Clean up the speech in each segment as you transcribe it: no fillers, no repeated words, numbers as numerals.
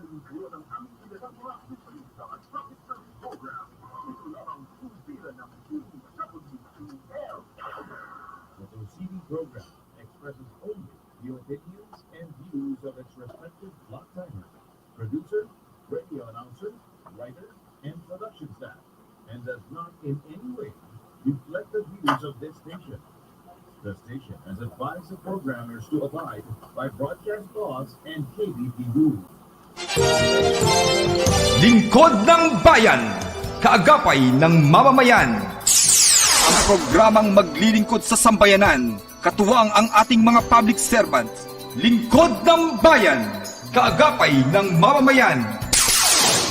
The TV program expresses only the opinions and views of its respective block timers, producer, radio announcer, writer, and production staff, and does not in any way reflect the views of this station. The station has advised the programmers to abide by broadcast laws and KBP rules. Lingkod ng Bayan, kaagapay ng mamamayan. Ang programang maglilingkod sa sambayanan, katuwang ang ating mga public servants. Lingkod ng Bayan, kaagapay ng mamamayan.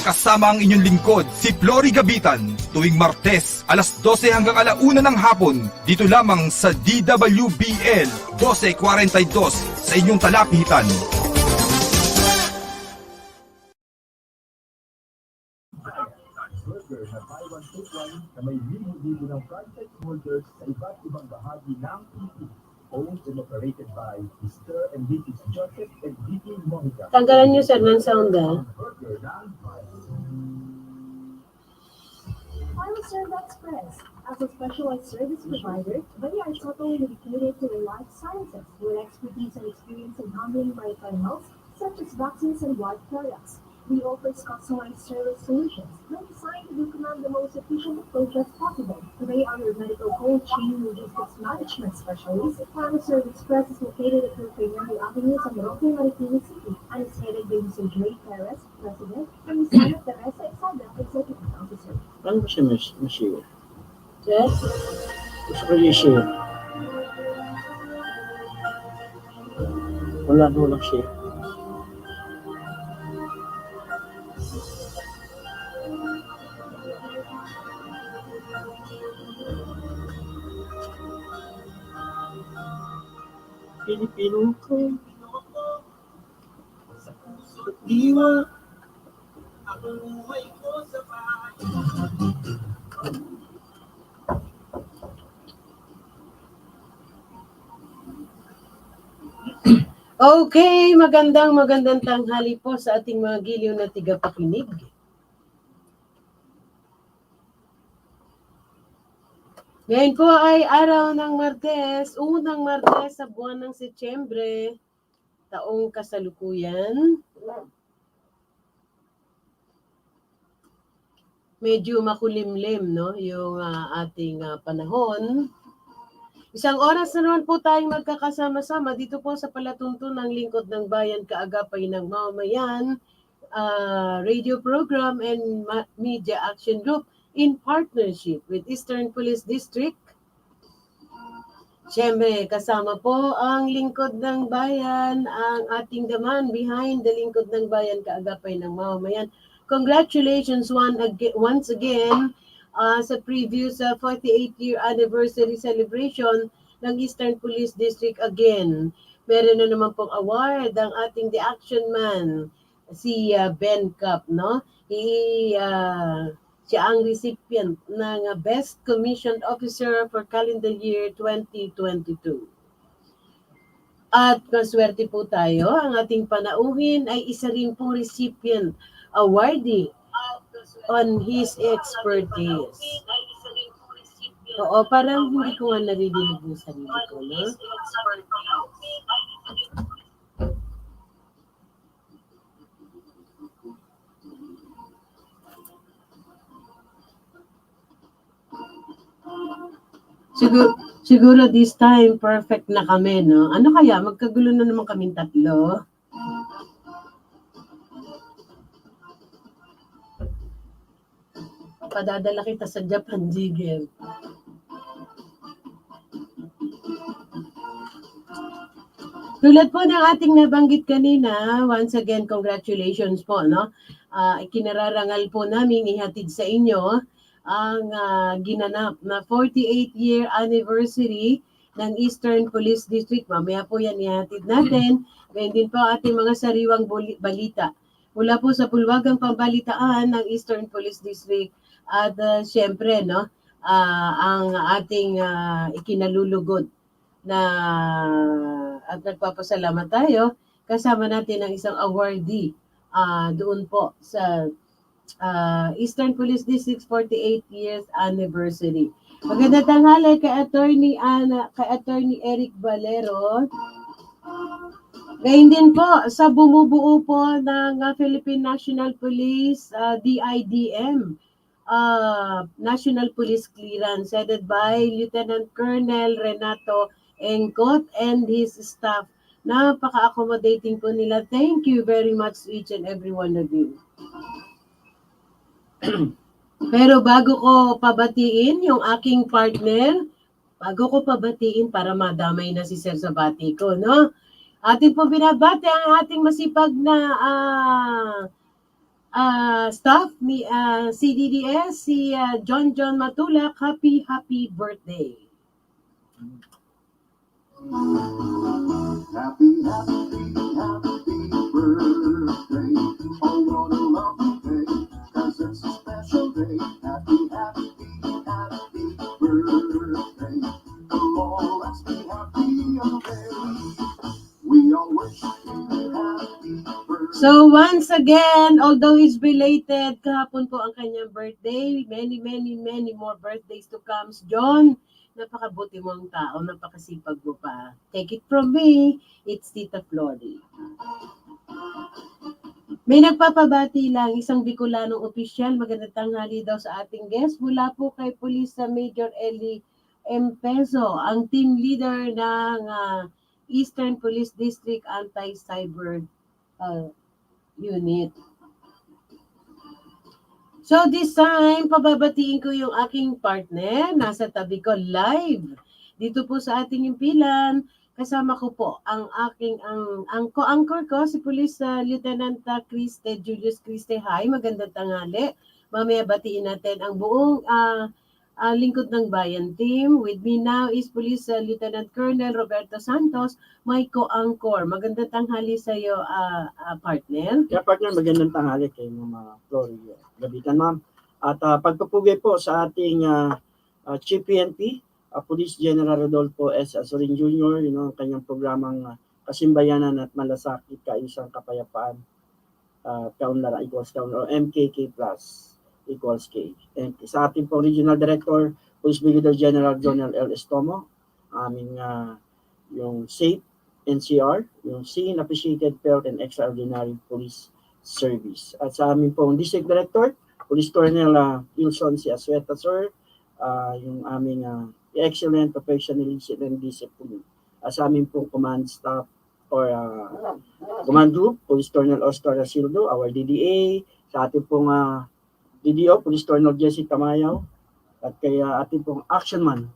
Kasama ang inyong lingkod, si Flory Gabitan, tuwing Martes, alas 12 hanggang alauna ng hapon, dito lamang sa DWBL 1242 sa inyong talapitan. Burger na buy one take one na may libo-libo ng franchise holders sa iba't ibang bahagi ng Philippines. Owned and operated by Mr. and Mrs. Joseph and Vicky Monica. Tanggalan niyo sir ng sound Burger ng PharmaServe Express. As a specialized service provider, they are totally dedicated to the life sciences with expertise and experience in handling maritime health, such as vaccines and blood products. We offer customized service solutions that designed to recommend the most efficient approach as possible. They are your medical cold chain logistics management specialist. PharmaServe Express is located at Primary Avenue sa Morocco, Marikina City, and is headed by Mr. Jerry Perez, President, and Ms. Ana Teresa Exada, Executive Officer. Paano ba siya ma-share? Yes? Gusto ko i-share. Wala na walang share. Pilipino ko sa puso't diwa ang buhay ko sa bahay. Okay, magandang tanghali po sa ating mga giliw na tigapakinig. Ngayon po ay araw ng Martes, unang Martes sa buwan ng Setyembre, taong kasalukuyan. Medyo makulimlim, no, yung ating panahon. Isang oras na naman po tayong magkakasama-sama dito po sa palatuntunan ng Lingkod ng Bayan, kaagapay ng mamamayan, radio program and media action group in partnership with Eastern Police District. Siyempre, kasama po ang Lingkod ng Bayan, ang ating daman behind the Lingkod ng Bayan, kaagapay ng mamamayan. Congratulations once again sa previous 48-year anniversary celebration ng Eastern Police District again. Meron na naman pong award ang ating The Action Man, si Ben Cap, no? Siya ang recipient ng Best Commissioned Officer for calendar year 2022. At maswerte po tayo, ang ating panauhin ay isa rin pong recipient awardee on his expertise. Oo, parang hindi ko nga narinig yung sarili ko, no? Siguro this time, perfect na kami, no? Ano kaya? Magkagulo na naman kaming tatlo. Padadala kita sa Japan, Jigel. Tulad po ng ating nabanggit kanina, once again, congratulations po, no? Ikinararangal po namin ihatid sa inyo ang ginanap na 48-year anniversary ng Eastern Police District. Mamaya po yan ihatid natin. Ganyan din po ating mga sariwang balita. Mula po sa bulwagang pambalitaan ng Eastern Police District at syempre, no, ang ating ikinalulugod na at nagpapasalamat tayo. Kasama natin ang isang awardee doon po sa Eastern Police District 48 years anniversary. Magandang tanghali kay Attorney Eric Valero. Gayun din po sa bumubuo po ng Philippine National Police DIDM National Police Clearance headed by Lieutenant Colonel Renato Engcot and his staff. Napaka-accommodating po nila. Thank you very much to each and every one of you. Pero bago ko pabatiin yung aking partner, para madamay na si Sir sa bati ko, no? Ating po binabati ang ating masipag na staff ni CDDS, si John Matulak. Happy birthday. Happy birthday. Oh, what a lovely day. 'Cause it's a special day. Happy birthday. Come on, let's be happy and merry. We all wish you happy birthday. So once again, although it's belated, kahapon po ang kanyang birthday, many more birthdays to come. John, napakabuti mo ang tao, napakasipag mo pa. Take it from me, it's Tita Flory. May nagpapabati lang, isang Bicolanong opisyal, magandang tanghali daw sa ating guest, mula po kay Police Major Eli M. Peso, ang team leader ng Eastern Police District Anti-Cyber Unit. So this time, pababatiin ko yung aking partner, nasa tabi ko live. Dito po sa ating impilan, kasama ko po ang co-anchor ko, si Police Lieutenant Julius Criste. Hi, magandang tanghali. Mamaya batiin natin ang buong Lingkod ng Bayan team. With me now is Police Lieutenant Colonel Roberto Santos, my co-anchor. Magandang tanghali sa iyo, partner. Kaya partner, magandang tanghali kay Mama Flory Gabitan, ma'am. At pagpapugay po sa ating Chief PNP, Police General Rodolfo S. Azorin Jr., ang kanyang programang Kasimbayanan at Malasakit, Kaisang Kapayapaan, Kaunlaran equals Kaunlaran, or MKK plus equals K. And sa ating pong Regional Director, Police Brigadier General Jonel L. Estomo, aming yung SAFE NCR, yung Seen, Appreciated, Felt, and Extraordinary Police Service. At sa aming pong District Director, Police Colonel Wilson C. Asueta, sir, yung aming excellent professionalism and discipline. Sa aming pong command staff or command group, Police Colonel Oscar Rasildo, our DDA, sa ating pong DDO, Police Colonel Jesse Tamayaw, at kay ating pong action man.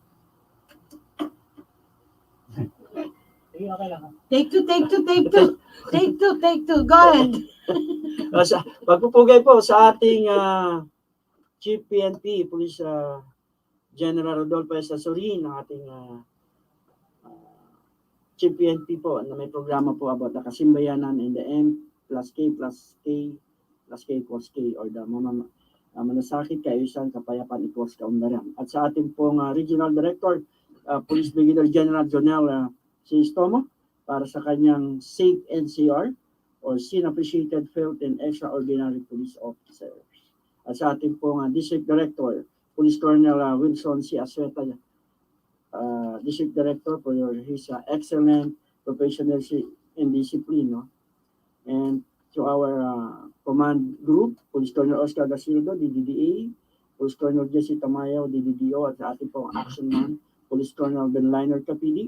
Take two. Go ahead. Pagpupugay po sa ating Chief PNP, Police General Rodolfo S. Azorin, ang ating Chief PNP po, na may programa po about the Kasimbayanan in the M plus K equals K, or the Malasakit, Kaayusan, Kapayapaan equals Kaunlaran. At sa ating pong Regional Director, Police Brigadier General Jonel C. Estomo, para sa kanyang SAFE NCR, or Seen, Appreciated, Felt, and Extraordinary Police Officers. At sa ating pong District Director, Police Colonel Wilson C. Asueta, District Director, for his excellent professionalism and discipline. No? And to our command group, Police Colonel Oscar Gasildo, DDDA, Police Colonel Jesse Tamayaw, DDDO, at sa ating pong action man, Police Colonel Ben Liner Capidi,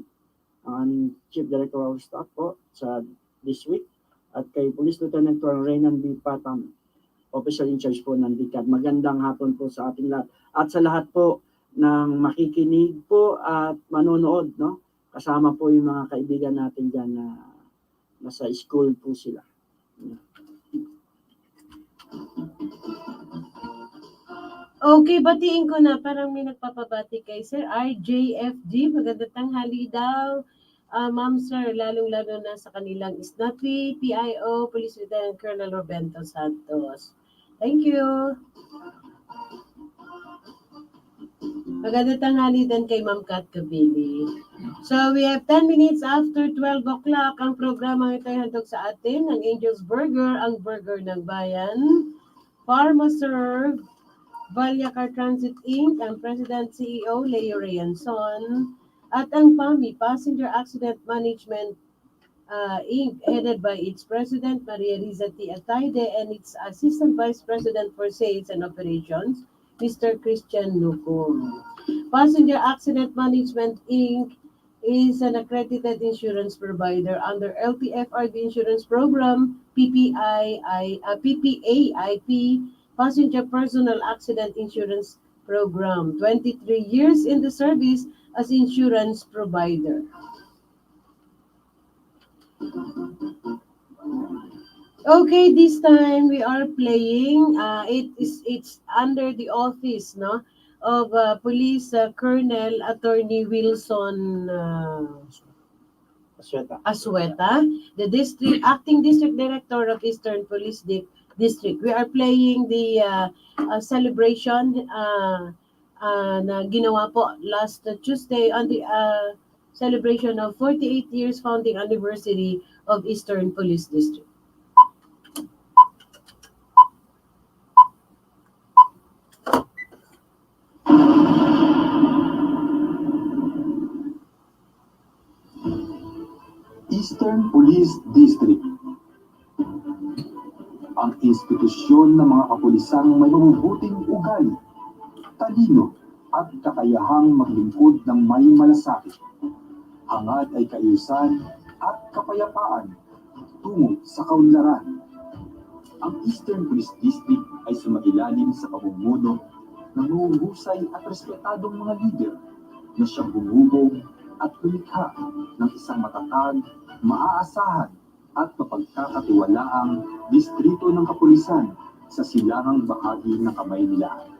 ang Chief Director of Staff po sa this week, at kay Police Lieutenant Colonel Reynan B. Patam, Officer in Charge po ng DICAD. Magandang hapon po sa ating lahat. At sa lahat po ng makikinig po at manonood, no? Kasama po yung mga kaibigan natin dyan na nasa school po sila. Okay, batiin ko na. Parang may nagpapabati kay Sir RJFG. Magandang tanghali daw. Ma'am Sir, lalong-lalo na sa kanilang SNAPI, PIO, Police Lieutenant Colonel Roberto Santos. Thank you. Magandang tanghali din kay Ma'am Kat Kabili. So we have 10 minutes after 12 o'clock. Ang programa ito ay handog sa atin ng Angel's Burger, ang burger ng bayan. Pharmaserve, Valyacar Transit Inc., ang President CEO Leo Reanson, at ang PAMI, Passenger Accident Management Inc., headed by its President Maria Riza T. Ataide and its Assistant Vice President for Sales and Operations, Mr. Christian Nucum. Passenger Accident Management Inc. is an accredited insurance provider under LTFRB Insurance Program, PPAIP, Passenger Personal Accident Insurance Program. 23 years in the service as insurance provider. Okay, this time we are playing. It's under the office, no, of Police Colonel Attorney Wilson Asueta, the acting district director of Eastern Police District. We are playing the celebration na ginawa po last Tuesday on the celebration of 48 years founding anniversary of Eastern Police District. Eastern Police District. Ang institusyon ng mga kapulisang may mabubuting ugali, talino at kakayahang maglingkod ng may malasakit. Hangad ay kaayusan at kapayapaan tungo sa kaunlaran. Ang Eastern Police District ay sumailalim sa pamumuno ng mahuhusay at respetadong mga lider na siyang bumubog at lumikha ng isang matatag, maaasahan at mapagkakatiwalaang distrito ng kapulisan sa silangang bahagi ng Kamaynilaan.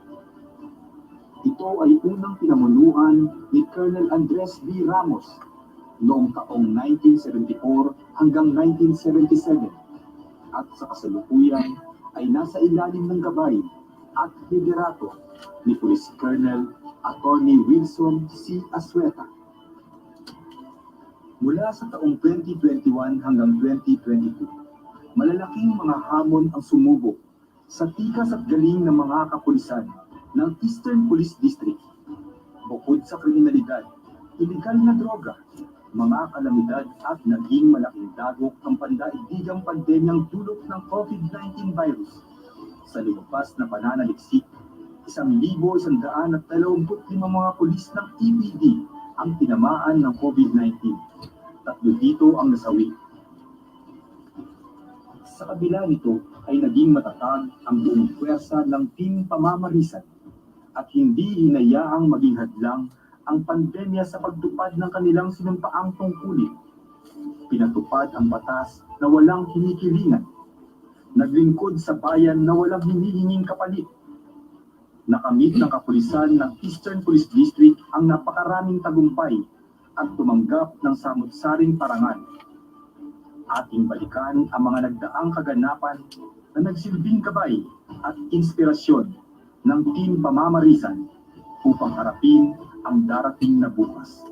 Ito ay unang pinamunuan ni Colonel Andres B. Ramos noong taong 1974 hanggang 1977 at sa kasalukuyan ay nasa ilalim ng gabay at liderato ni Police Colonel Attorney Wilson C. Asueta. Mula sa taong 2021 hanggang 2022, malalaking mga hamon ang sumubok sa tikas at galing ng mga kapulisan ng Eastern Police District. Bukod sa kriminalidad, iligal na droga, mga kalamidad at naging malaking dagok ang pandaigdigang pandemyang dulot ng COVID-19 virus. Sa lumabas na pananaliksik, 1,125 mga pulis ng EPD ang tinamaan ng COVID-19. 3 dito ang nasawi. Sa kabila nito ay naging matatag ang buong puwersa ng Team Pamamarisan at hindi hinayaang maging hadlang ang pandemya sa pagtupad ng kanilang sinumpaang tungkulin. Pinatupad ang batas na walang kinikilingan. Naglingkod sa bayan na walang hinihinging kapalit. Nakamit ng kapulisan ng Eastern Police District ang napakaraming tagumpay at tumanggap ng samut-saring parangal. Ating balikan ang mga nagdaang kaganapan na nagsilbing gabay at inspirasyon ng Team Pamamarisan upang harapin ang darating na bukas.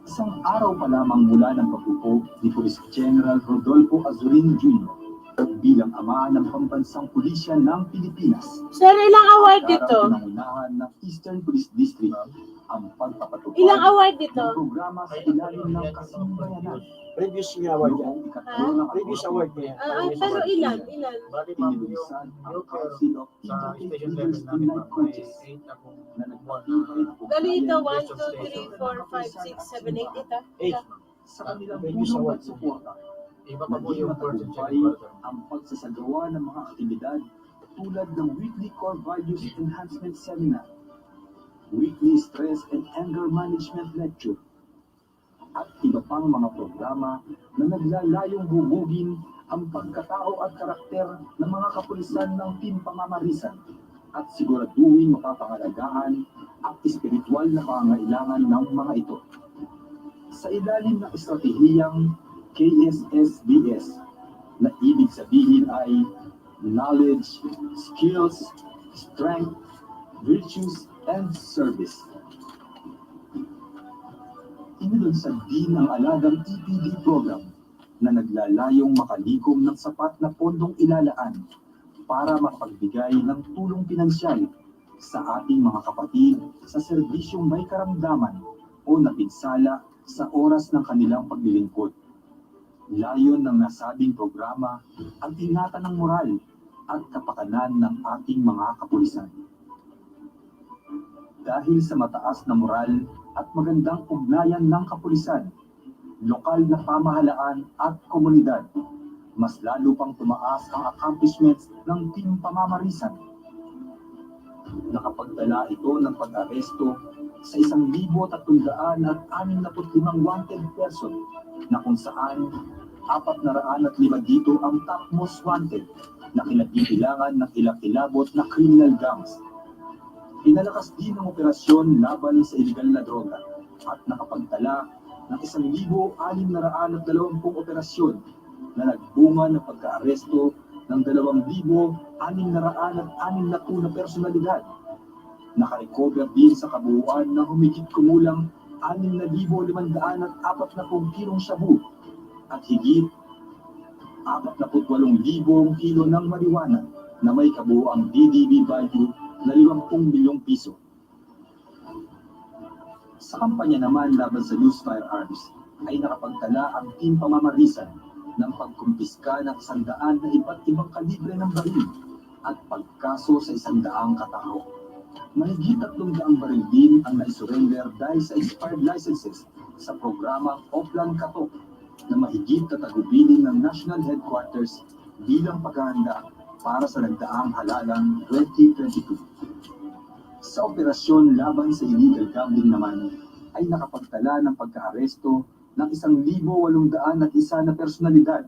Isang araw pa lamang mula ng pagpupo ni Police General Rodolfo Azurin Jr. bilang ama ng pambansang pulisya ng Pilipinas. Sir, ilang award dito? Pinangunahan ng Eastern Police District ang pagpapatupad Ilang award dito? ng programa sa ilalim ng Kasambayanan. Previous niya award yan. Previous award niya. Pero ilan? Pinilisan ang Council of Integrate Leaders in Life Coaches na nagpapitay ng Ganito, 1, 2, 3, ugalian 4, 5, 6, 7, 8, ita. sa kanilang tulong at suporta. Iba pa po Naging yung person matagumpay ang pagsasagawa ng mga aktibidad tulad ng weekly core values enhancement seminar, weekly stress and anger management lecture, at iba pang mga programa na naglalayong hubugin ang pagkatao at karakter ng mga kapulisan ng Team Pamamarisan at siguraduhin mapapangalagaan ang espiritual na pangangailangan ng mga ito. Sa ilalim ng estratehiyang KSSBS na ibig sabihin ay knowledge, skills, strength, virtues, and service. Inilunsad din ang alagang EPD program na naglalayong makalikom ng sapat na pondong ilalaan para makapagbigay ng tulong pinansyal sa ating mga kapatid sa serbisyong may karamdaman o napinsala sa oras ng kanilang paglilingkod. Layon ng nasabing programa ang ingatan ng moral at kapakanan ng ating mga kapulisan. Dahil sa mataas na moral at magandang ugnayan ng kapulisan, lokal na pamahalaan at komunidad, mas lalo pang tumaas ang accomplishments ng Team Pamamarisan. Nakapagdala ito ng pag-aresto sa 1,365 wanted person na kung saan 405 dito ang top most wanted na kinabibilangan ng ilak-ilabot na criminal gangs. Pinalakas din ang operasyon laban sa iligal na droga at nakapagtala ng 1,620 operasyon na nagbunga ng pagka-aresto ng 2,606 na personalidad. Nakarecover din sa kabuuan ng humigit kumulang 6,540 kilong shabu at higit 48,000 kilo ng marijuana na may kabuuang DDB value na 50 milyong piso. Sa kampanya naman laban sa loose firearms ay nakapagtala ang Team Pamamarisan ng pagkumpiska ng 100 na iba't ibang kalibre ng baril at pagkaso sa 100 katao. Mahigit 300 baril din ang naisurrender dahil sa expired licenses sa programang Oplan Katok na mahigit katagubilin ng National Headquarters bilang paghahanda para sa nagdaang halalang 2022. Sa operasyon laban sa illegal gambling naman ay nakapagtala ng pagka-aresto ng 1,801 na personalidad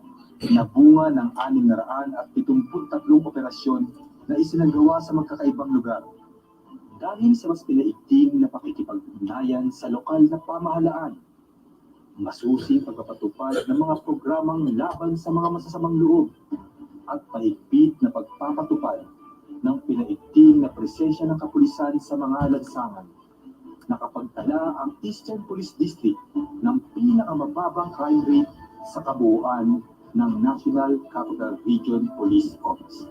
na bunga ng 673 operasyon na isinagawa sa magkakaibang lugar. Dahil sa mas pinaigting na pakikipag-ugnayan sa lokal na pamahalaan, masusing pagpapatupad ng mga programang laban sa mga masasamang loob at pahigpit na pagpapatupad ng pinaigting na presensya ng kapulisan sa mga lansangan. Nakapagtala ang Eastern Police District ng pinakamababang crime rate sa kabuuan ng National Capital Region Police Office.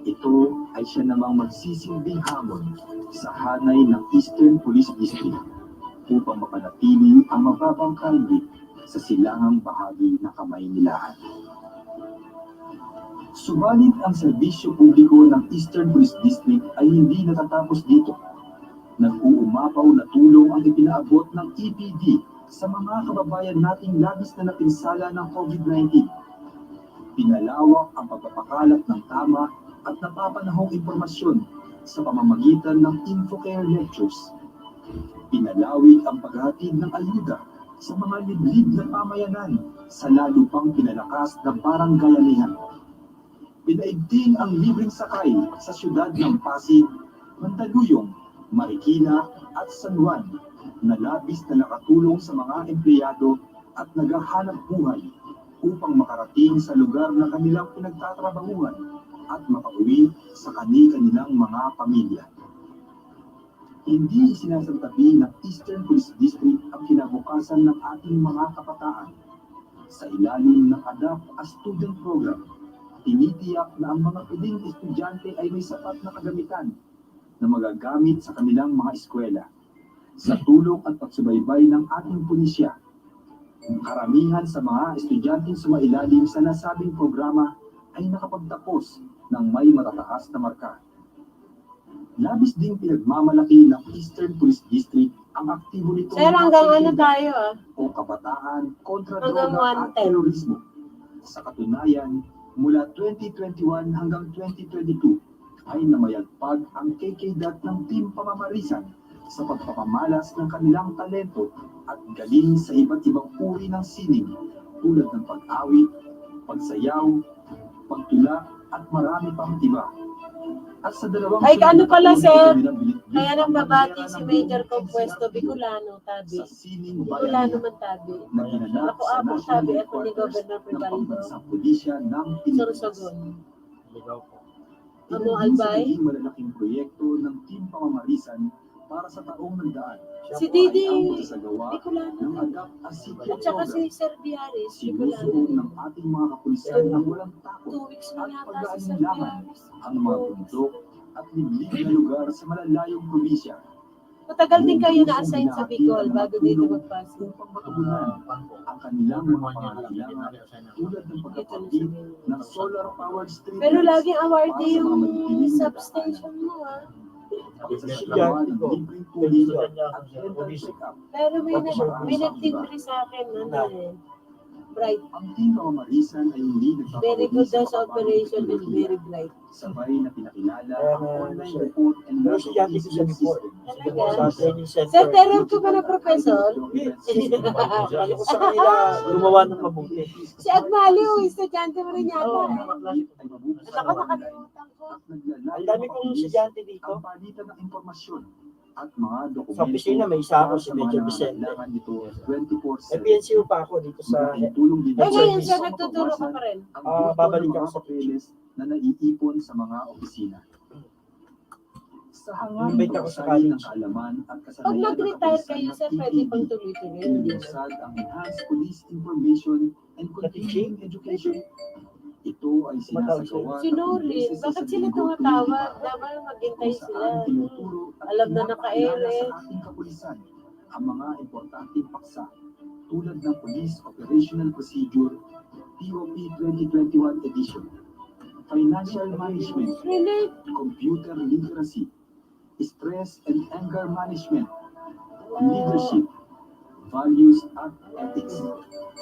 Ito ay siya namang magsisilbing hamon sa hanay ng Eastern Police District upang mapanatili ang mababang crime rate sa silangang bahagi ng Kamaynilaan. Subalit ang serbisyo publiko ng Eastern Police District ay hindi natatapos dito. Nag-uumapaw na tulong ang ipinaabot ng EPD sa mga kababayan nating labis na napinsala ng COVID-19. Pinalawak ang pagpapakalat ng tama at napapanahong impormasyon sa pamamagitan ng InfoCare lectures. Pinalawig ang paghatid ng ayuda sa mga liblib na pamayanan sa lalo pang pinalakas na barangayanihan. Pinaigting ang libreng sakay sa syudad ng Pasig, Mandaluyong, Marikina at San Juan na labis na nakatulong sa mga empleyado at naghahanap buhay upang makarating sa lugar na kanilang pinagtatrabahuan at makauwi sa kanilang mga pamilya. Hindi isinasantabi ng Eastern Police District ang kinabukasan ng ating mga kabataan. Sa ilalim ng Adapt a Student Program, tinitiyak na ang mga piling estudyante ay may sapat na kagamitan na magagamit sa kanilang mga eskwela. Sa tulong at pagsubaybay ng ating pulisya, karamihan sa mga estudyanteng sumailalim sa nasabing programa ay nakapagtapos ng may matataas na marka. Labis ding pinagmamalaki ng Eastern Police District ang aktibo nito Sir, hanggang ano tayo o kabataan kontra Hanggang droga at 110. terorismo. Sa katunayan, mula 2021 hanggang 2022 ay namayagpag ang KKDAT ng Team Pamamarisan sa pagpapamalas ng kanilang talento at galing sa iba't ibang uri ng sining tulad ng pag-awit, pagsayaw, pagtula at marami pang iba. At sa dalawang Ay, ano pala, sir? Kaya Kaya nang babati si Major Compuesto Bicolano, tabi. sa sining Bicolano bayan man tabi. na ginanap Ako sa abong National tabi at ni Headquarters Governor ng Pribaldo. Pambansang Pulisya ng Pilipinas. Sorsogon. Ligaw po. Amo Ilan din sa Albay? naging malalaking proyekto ng Team Pamamarisan para sa taong nagdaan. Si Didi Ay ang magsasagawa Bicolano. ng Adapt a City At saka program. si Sir Biaris, Sinusuong Bicolano. ng ating mga kapulisan ng walang takot 2 weeks na at yata si Sir pag-aalinlangan Biaris. ang mga bundok at liblib na lugar sa malalayong probinsya. Matagal din kayo na-assign sa Bicol bago dito magpasok. Upang matugunan ang kanilang mga pangangailangan tulad ng pagkapagpit ng solar-powered street Pero lights, laging awardee para sa yung mga madidilim na substation mo ah. pagsasagawa ng libreng tubig at dental check-up. Pero may nagtimbre sa akin, ano eh. Bright. Ang Team Pamamarisan ay hindi Very good daw sa operation and teknolohiya. very bright. Sabay na pinakilala ang online report and Pero si Jackie siya management before. system. Talaga? Sa training center. Sir, terror ko ba na professor? Ano ko sa kanila, gumawa ng mabuti. Si Agmali, estudyante mo rin yata. Oo, eh. mga klase. Ako, nakalimutan ko. Ang dami kong estudyante dito. Ang palitan ng impormasyon at mga dokumento. Sa opisina, may isa ako, si Major Vicente. Kailangan nito 24/7. PNCO pa ako dito sa... Tulong din Eh ngayon, service sir, sa nagtuturo ka pa rin. ang grupo babalik ng mga ako sa papeles na naiipon sa mga opisina. Sa hangarin Invite ako sa pagsasayin ng college. kaalaman at Pag kasanayan ng nag-retire kapulisan kayo, ng sir, pwede TPD, pang tuloy-tuloy. inilunsad ang Enhanced Police Information and Continuing Education. Ito ay sinasagawa Si Norin, bakit sila tumatawag? Dapat maghintay sila. Alam na naka-ere. Sa ating kapulisan, ang mga importanteng paksa tulad ng Police Operational Procedure POP 2021 Edition, Financial Management, Really? Computer Literacy, Stress and Anger Management, Leadership, Values at Ethics.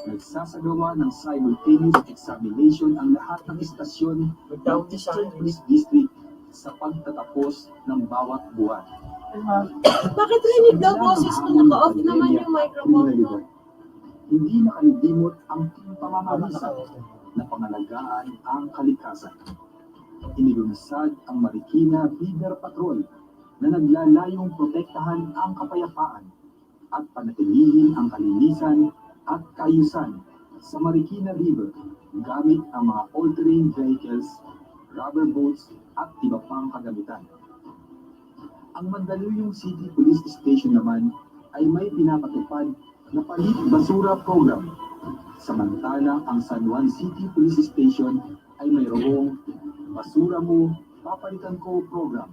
Nagsasagawa ng simultaneous examination ang lahat ng istasyon ng Eastern Police District sa pagtatapos ng bawat buwan. Bakit rinig daw boses ko? Naka-off naman yung microphone ko. Hindi nakalilimot ang Team Pamamarisan na pangalagaan ang kalikasan. Inilunsad ang Marikina River Patrol na naglalayong protektahan ang kapayapaan at panatilihin ang kalinisan at kaayusan sa Marikina River gamit ang mga all-terrain vehicles, rubber boats at iba pang kagamitan. Ang Mandaluyong City Police Station naman ay may pinapatupad na palit basura program. Samantalang ang San Juan City Police Station ay mayroong basura mo, papalitan ko program.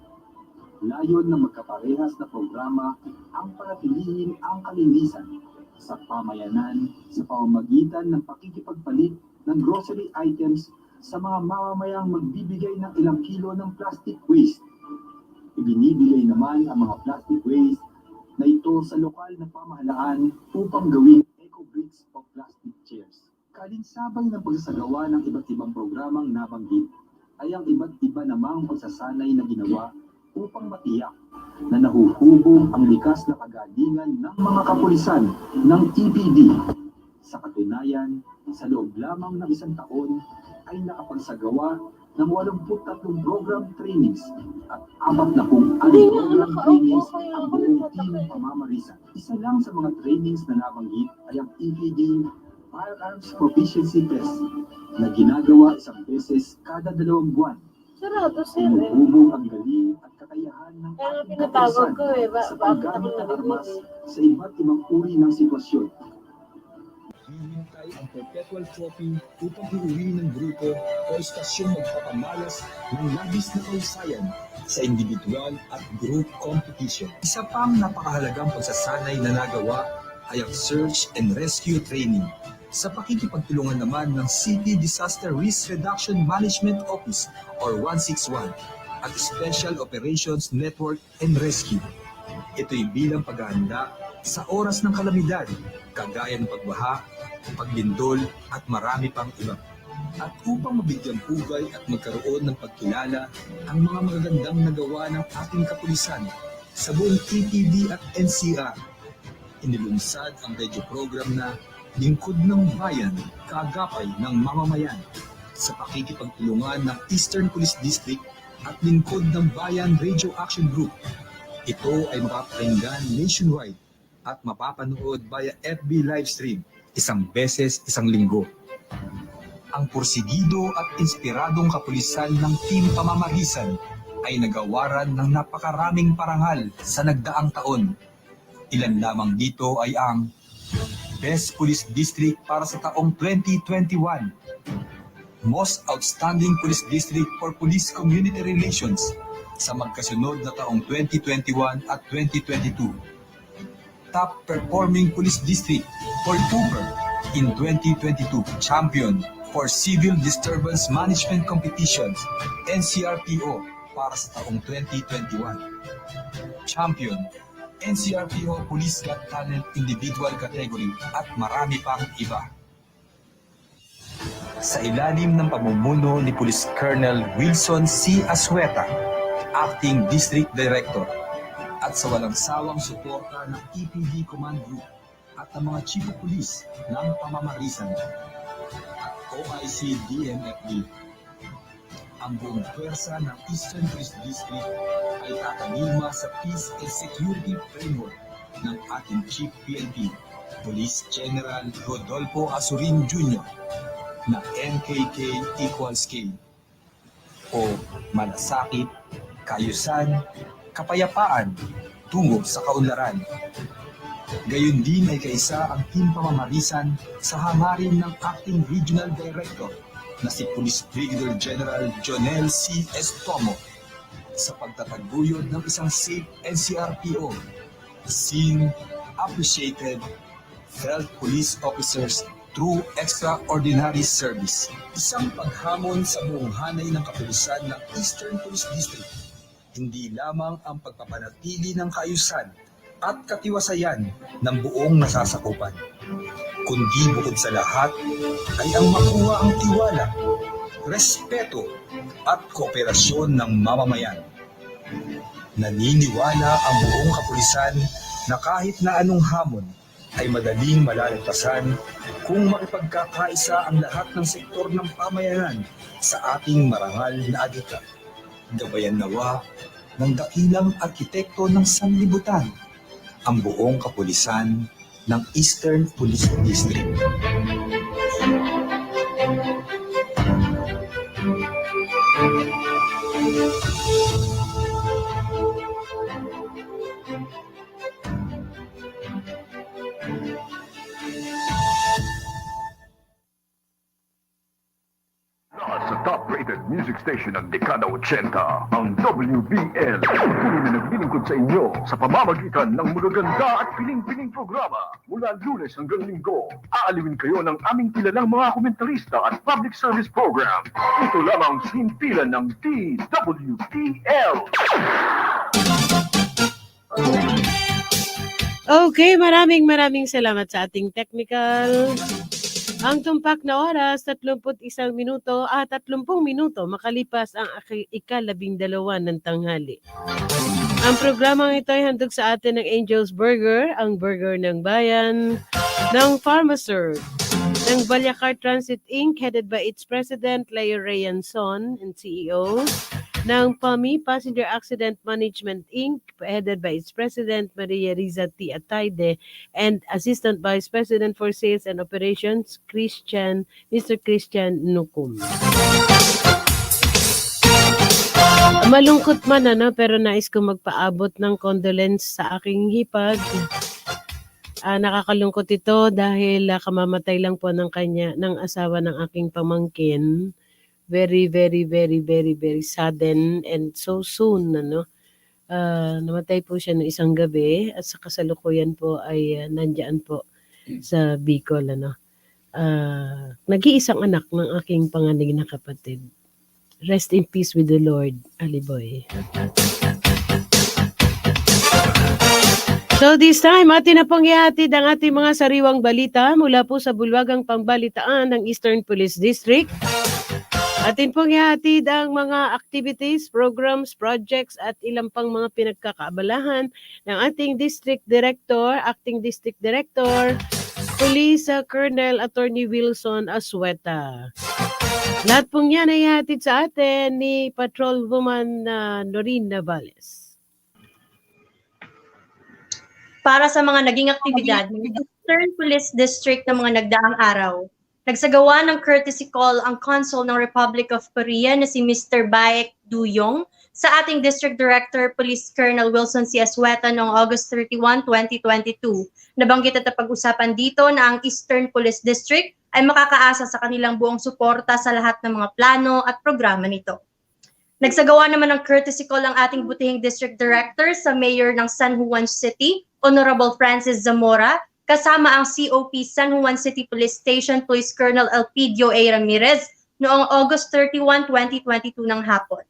Layon na magkaparehas na programa ang panatilihin ang kalinisan sa pamayanan sa pamamagitan ng pakikipagpalit ng grocery items sa mga mamamayang magbibigay ng ilang kilo ng plastic waste. Ibinibigay naman ang mga plastic waste na ito sa lokal na pamahalaan upang gawing eco-bricks o plastic chairs. Kalinsabay ng pagsasagawa ng iba't ibang programang nabanggit ay ang iba't iba namang pagsasanay na ginawa upang matiyak na nahuhubog ang likas na kagalingan ng mga kapulisan ng TPD. Sa katunayan, sa loob lamang ng isang taon ay nakapagsagawa ng 83 program trainings at 40 Hindi nga, program nakaupo trainings kaya ang ako buong nagtataka team eh. Pamamarisan. Isa lang sa mga trainings na nabanggit ay ang TPD Firearms Proficiency Test na ginagawa isang beses kada 2 buwan. Sarado, sir. Eh. Hubog ang galing at kakayahan ng Kaya nga ating pinatawag ko eh. kapulisan sa Bakit ako paggamit ng narinig armas eh? sa iba't ibang uri ng sitwasyon. Hihintay ang perpetual trophy upang iuwi ng grupo o istasyong magpapamalas ng labis na kausayan sa individual at group competition. Isa pang napakahalagang pagsasanay na nagawa ay ang search and rescue training. Sa pakikipagtulungan naman ng City Disaster Risk Reduction Management Office or 161 at Special Operations Network and Rescue. Ito'y bilang paghahanda sa oras ng kalamidad, kagaya ng pagbaha, paglindol at marami pang iba. At upang mabigyang pugay at magkaroon ng pagkilala ang mga magagandang nagawa ng ating kapulisan sa buong TPD at NCR, inilunsad ang radio program na Lingkod ng Bayan, Kaagapay ng Mamamayan sa pakikipagtulungan ng Eastern Police District at Lingkod ng Bayan Radio Action Group. Ito ay mapapakinggan nationwide at mapapanood via FB livestream 1 beses 1 linggo. Ang pursigido at inspiradong kapulisan ng Team Pamamarisan ay nagawaran ng napakaraming parangal sa nagdaang taon. Ilan lamang dito ay ang Best Police District para sa taong 2021, Most Outstanding Police District for Police Community Relations sa magkasunod na taong 2021 at 2022, Top Performing Police District for Cooper in 2022, Champion for Civil Disturbance Management Competitions, NCRPO para sa taong 2021, Champion, NCRPO Police Got Talent Individual Category at marami pang iba. Sa ilalim ng pamumuno ni Police Colonel Wilson C. Asueta, Acting District Director, at sa walang sawang suporta ng EPD Command Group at ng mga Chief of Police ng Pamamarisan at OIC DMFD, ang buong pwersa ng Eastern Police District ay tatanilma sa Peace and Security Framework ng ating Chief PNP, Police General Rodolfo Asurin Jr. na NKK equals K o malasakit, kaayusan, kapayapaan tungo sa kaunlaran. Gayon din ay kaisa ang Team Pamamarisan sa hangarin ng Acting Regional Director na si Police Brigadier General Jonel C. Estomo sa pagtataguyod ng isang safe NCRPO, seen, appreciated, felt police officers through extraordinary service. Isang paghamon sa buong hanay ng kapulisan ng Eastern Police District. Hindi lamang ang pagpapanatili ng kaayusan at katiwasayan ng buong nasasakupan, kundi bukod sa lahat ay ang makuha ang tiwala, respeto at kooperasyon ng mamamayan. Naniniwala ang buong kapulisan na kahit na anong hamon ay madaling malalagpasan kung makipagkakaisa ang lahat ng sektor ng pamayanan sa ating marangal na agita. Gabayan nawa ng dakilang arkitekto ng sanlibutan, ang buong kapulisan ng Eastern Police District. Sa top-rated music station ng dekada 80, ang WBL. Patuloy na naglilingkod sa inyo sa pamamagitan ng magaganda at piling-piling programa. Mula Lunes hanggang Linggo, aaliwin kayo ng aming kilalang mga komentarista at public service program. Ito lamang sinimpilan ng TWPL. Okay, maraming salamat sa ating technical. Ang tumpak na oras, 31 minuto at 30 minuto makalipas ang ika-12 ng tanghali. Ang programang ito ay handog sa atin ng Angel's Burger, ang burger ng bayan, ng Pharmaserve, ng Balyacar Transit Inc., headed by its President Leo Reyanson and CEO, ng PAMI Passenger Accident Management Inc., headed by its President Maria Riza T. Atayde and Assistant Vice President for Sales and Operations, Mr. Christian Nukum. Malungkot man pero nais ko magpaabot ng condolence sa aking hipag. Nakakalungkot ito dahil kamamatay lang po ng asawa ng aking pamangkin. Very sudden and so soon, namatay po siya ng isang gabi at sa kasalukuyan po ay nandiyan po sa Bicol, nag-iisang anak ng aking panganay na kapatid. Rest in peace with the Lord, Aliboy. So this time, atin na pong ihatid ang ating mga sariwang balita mula po sa bulwagang pangbalitaan ng Eastern Police District. Atin pong ihatid ang mga activities, programs, projects at ilang pang mga pinagkakaabalahan ng ating District Director, Acting District Director, Police Colonel Attorney Wilson Asueta. Lahat pong yan ay ihatid sa atin ni Patrolwoman Noreen Navales. Para sa mga naging aktibidad ng Eastern Police District ng mga nagdaang araw, Nagsagawa ng courtesy call ang Consul ng Republic of Korea na si Mr. Baek Duyong sa ating District Director Police Colonel Wilson C. Asweta noong August 31, 2022. Nabanggit at napag-usapan dito na ang Eastern Police District ay makakaasa sa kanilang buong suporta sa lahat ng mga plano at programa nito. Nagsagawa naman ng courtesy call ang ating butihing District Director sa Mayor ng San Juan City, Honorable Francis Zamora, kasama ang COP San Juan City Police Station Police Colonel Elpidio A. Ramirez noong August 31, 2022 ng hapon.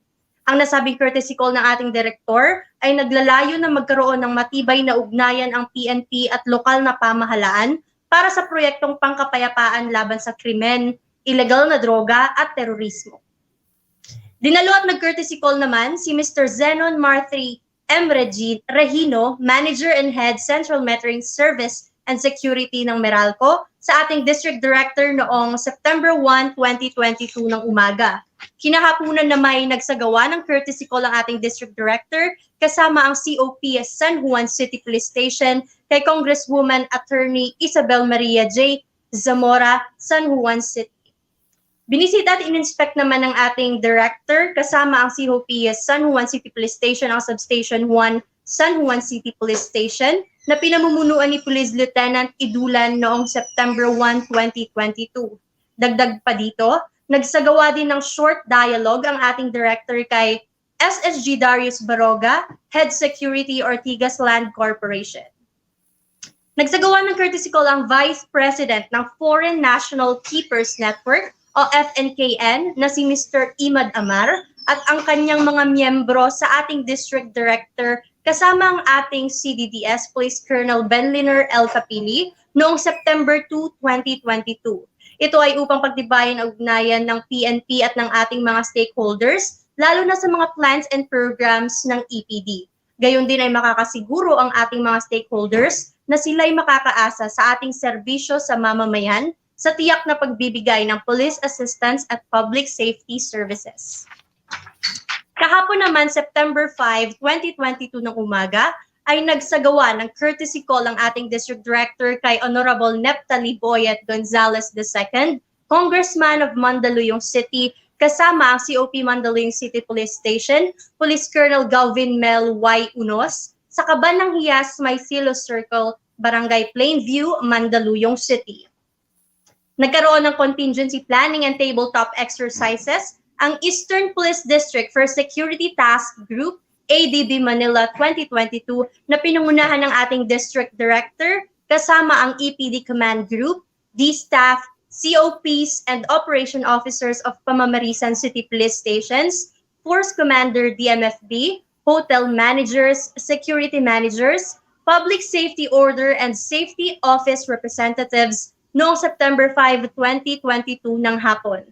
Ang nasabing courtesy call ng ating direktor ay naglalayo na magkaroon ng matibay na ugnayan ang PNP at lokal na pamahalaan para sa proyektong pangkapayapaan laban sa krimen, ilegal na droga at terorismo. Dinalo at nag-courtesy call naman si Mr. Zenon Martri M. Regino, Manager and Head Central Metering Service and Security ng Meralco sa ating District Director noong September 1, 2022 ng umaga. Kinahapunan na may nagsagawa ng courtesy call ang ating District Director kasama ang COP San Juan City Police Station kay Congresswoman Attorney Isabel Maria J. Zamora, San Juan City. Binisita at in-inspect naman ng ating Director kasama ang COP San Juan City Police Station ang Substation 1 San Juan City Police Station na pinamumunuan ni Police Lieutenant Idulan noong September 1, 2022. Dagdag pa dito, nagsagawa din ng short dialogue ang ating director kay SSG Darius Baroga, Head Security Ortigas Land Corporation. Nagsagawa ng courtesy call ang Vice President ng Foreign National Keepers Network o FNKN na si Mr. Imad Amar at ang kanyang mga miyembro sa ating District Director kasama ang ating CDDS Police Colonel Benliner L. Capili noong September 2, 2022. Ito ay upang pagtibayin ang ugnayan ng PNP at ng ating mga stakeholders, lalo na sa mga plans and programs ng EPD. Gayon din ay makakasiguro ang ating mga stakeholders na sila'y makakaasa sa ating serbisyo sa mamamayan sa tiyak na pagbibigay ng police assistance at public safety services. Kahapon naman, September 5, 2022 ng umaga, ay nagsagawa ng courtesy call ang ating District Director kay Honorable Neptali Boyet Gonzalez II, Congressman of Mandaluyong City, kasama ang COP Mandaluyong City Police Station, Police Colonel Galvin Mel Y. Unos, sa kaban ng Hiyas Maisilo Circle, Barangay Plainview, Mandaluyong City. Nagkaroon ng contingency planning and tabletop exercises ang Eastern Police District for Security Task Group, ADB Manila 2022, na pinangunahan ng ating District Director kasama ang EPD Command Group, D-Staff, COPs, and Operation Officers of Pamamarisan City Police Stations, Force Commander DMFB, Hotel Managers, Security Managers, Public Safety Order and Safety Office Representatives noong September 5, 2022 ng hapon.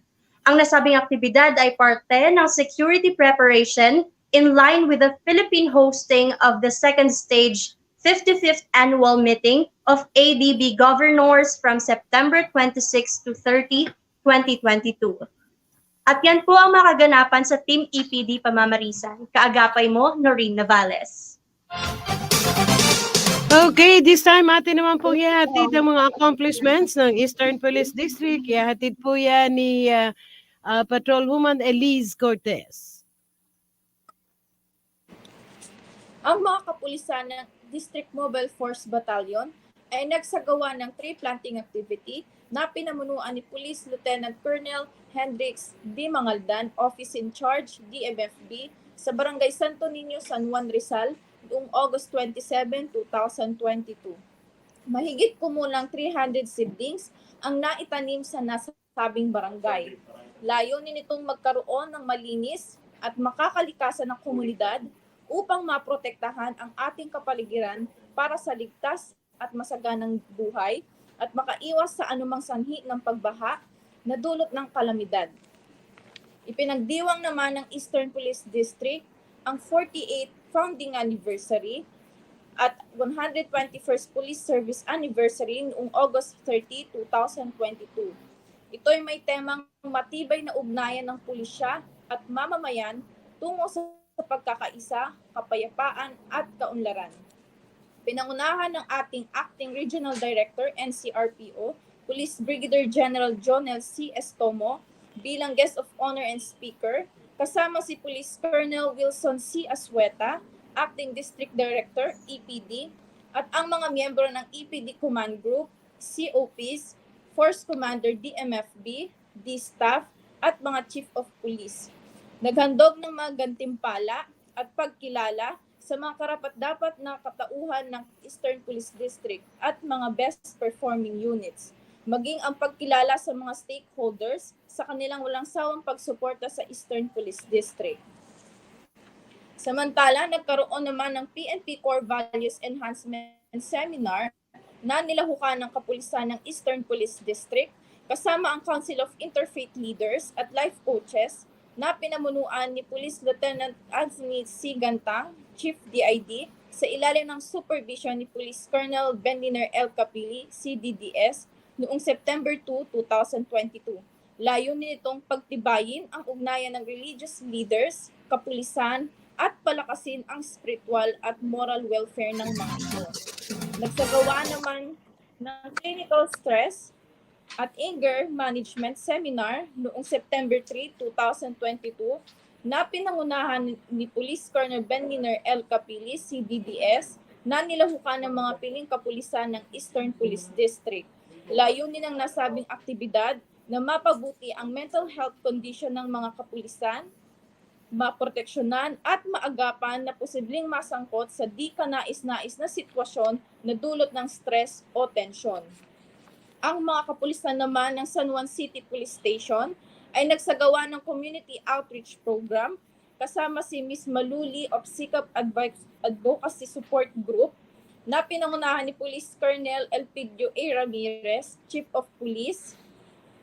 Ang nasabing aktibidad ay parte ng security preparation in line with the Philippine hosting of the second stage 55th annual meeting of ADB governors from September 26 to 30, 2022. At yan po ang makaganapan sa Team EPD Pamamarisan. Kaagapay mo, Noreen Navales. Okay, this time atin naman pong ihatid ang mga accomplishments ng Eastern Police District. Ihatid po yan ni Patrolwoman Elise Cortez. Ang mga kapulisan ng District Mobile Force Battalion ay nagsagawa ng tree planting activity na pinamunuan ni Police Lieutenant Colonel Hendrix D. Mangaldan, Office in Charge, DMFB, sa Barangay Santo Niño, San Juan, Rizal, noong August 27, 2022. Mahigit kumulang 300 seedlings ang naitanim sa nasabing barangay. Layunin nitong magkaroon ng malinis at makakalikasan ng komunidad upang maprotektahan ang ating kapaligiran para sa ligtas at masaganang buhay at makaiwas sa anumang sanhi ng pagbaha na dulot ng kalamidad. Ipinagdiwang naman ng Eastern Police District ang 48th founding anniversary at 121st Police Service Anniversary noong August 30, 2022. Ito ay may temang matibay na ugnayan ng pulisya at mamamayan tungo sa pagkakaisa, kapayapaan at kaunlaran. Pinangunahan ng ating Acting Regional Director NCRPO Police Brigadier General Jonel C. Estomo bilang guest of honor and speaker, kasama si Police Colonel Wilson C. Asueta, Acting District Director, EPD, at ang mga miyembro ng EPD Command Group, COPs, Force Commander DMFB, D-Staff, at mga Chief of Police. Naghandog ng mga gantimpala at pagkilala sa mga karapat-dapat na katauhan ng Eastern Police District at mga best performing units, maging ang pagkilala sa mga stakeholders sa kanilang walang sawang pagsuporta sa Eastern Police District. Samantala, nagkaroon naman ng PNP Core Values Enhancement Seminar na nilahukan ng kapulisan ng Eastern Police District kasama ang Council of Interfaith Leaders at Life Coaches na pinamunuan ni Police Lieutenant Anthony C. Gantang, Chief DID, sa ilalim ng supervision ni Police Colonel Bendiner L. Capili, CDDS, noong September 2, 2022. Layunin nitong pagtibayin ang ugnayan ng religious leaders, kapulisan, at palakasin ang spiritual at moral welfare ng mga ito. Nagsagawa naman ng clinical stress at anger management seminar noong September 3, 2022 na pinangunahan ni Police Colonel Bendiner L. Capili, CDDS, na nilahukan ng mga piling kapulisan ng Eastern Police District. Layunin ng nasabing aktibidad na mapabuti ang mental health condition ng mga kapulisan, maproteksyonan at maagapan na posibleng masangkot sa di kanais-nais na sitwasyon na dulot ng stress o tensyon. Ang mga kapulisan naman ng San Juan City Police Station ay nagsagawa ng community outreach program kasama si Ms. Maluli of Sikap Advocacy Support Group na pinangunahan ni Police Colonel Elpidio A. Ramirez, Chief of Police,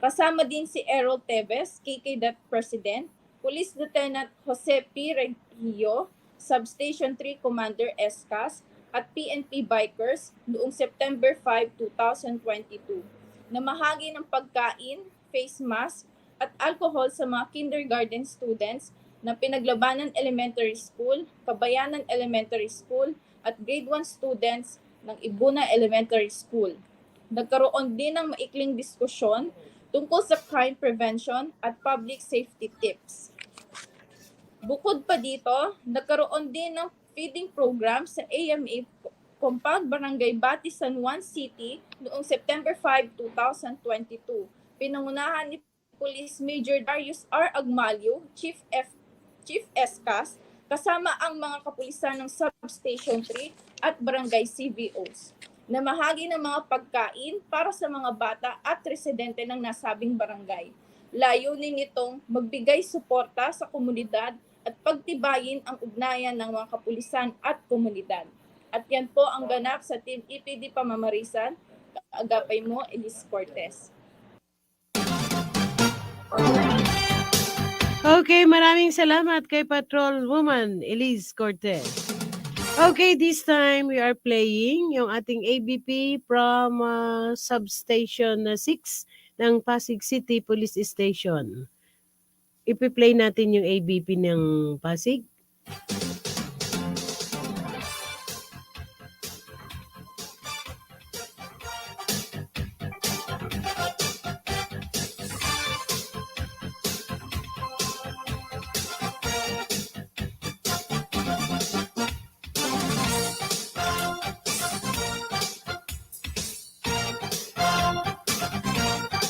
kasama din si Errol Teves, KK President, Police Lieutenant Jose P. Regio, Substation 3 Commander Escas, at PNP Bikers noong September 5, 2022 na mahagi ng pagkain, face mask, at alcohol sa mga kindergarten students na Pinaglabanan Elementary School, Kabayanan Elementary School, at grade 1 students ng Ibuna Elementary School. Nagkaroon din ng maikling diskusyon tungkol sa crime prevention at public safety tips. Bukod pa dito, nagkaroon din ng feeding program sa AMA Compound Barangay Bati, San Juan City noong September 5, 2022. Pinangunahan ni Police Major Darius R. Agmalio, Chief Escas, kasama ang mga kapulisan ng Substation 3 at Barangay CVOs na mahagi ng mga pagkain para sa mga bata at residente ng nasabing barangay. Layunin nitong magbigay suporta sa komunidad at pagtibayin ang ugnayan ng mga kapulisan at komunidad. At yan po ang ganap sa Team EPD Pamamarisan. Kaagapay mo, Elise Cortez. Okay, maraming salamat kay Patrol Woman Elise Cortez. Okay, this time we are playing yung ating ABP from Substation 6 ng Pasig City Police Station. Ipi-play natin yung ABP ng Pasig.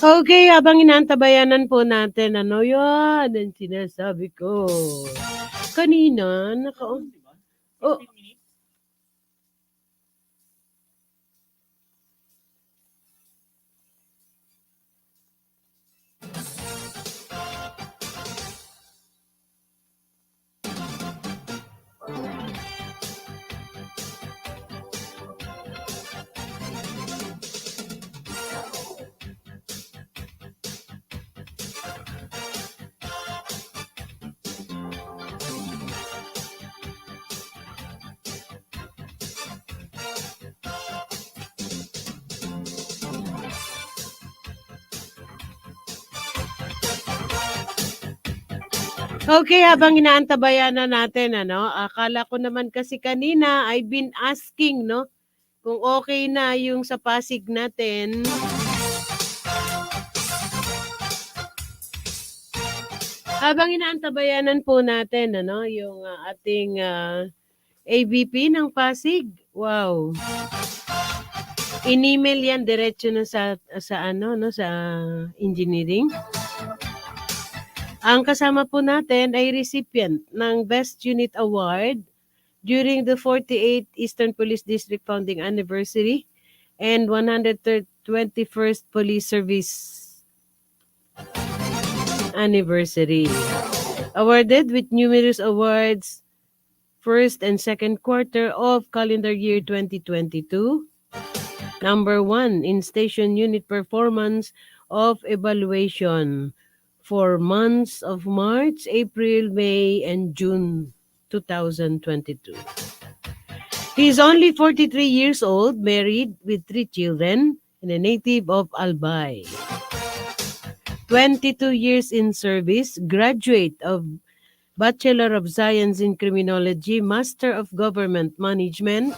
Okay, habang inaantabayanan po natin, ano yun ang sinasabi ko. Kanina, Oh, okay, habang inaantabayan na natin, ano, akala ko naman kasi kanina, I've been asking, no, kung okay na yung sa Pasig natin. Habang inaantabayanan po natin yung ating ABP ng Pasig. Wow. In-email yan diretso na sa engineering. Ang kasama po natin ay recipient ng Best Unit Award during the 48th Eastern Police District Founding Anniversary and 121st Police Service Anniversary. Awarded with numerous awards first and second quarter of calendar year 2022. Number 1 in station unit performance of evaluation for months of March, April, May, and June 2022. He is only 43 years old, married with 3 children, and a native of Albay. 22 years in service, graduate of Bachelor of Science in Criminology, Master of Government Management,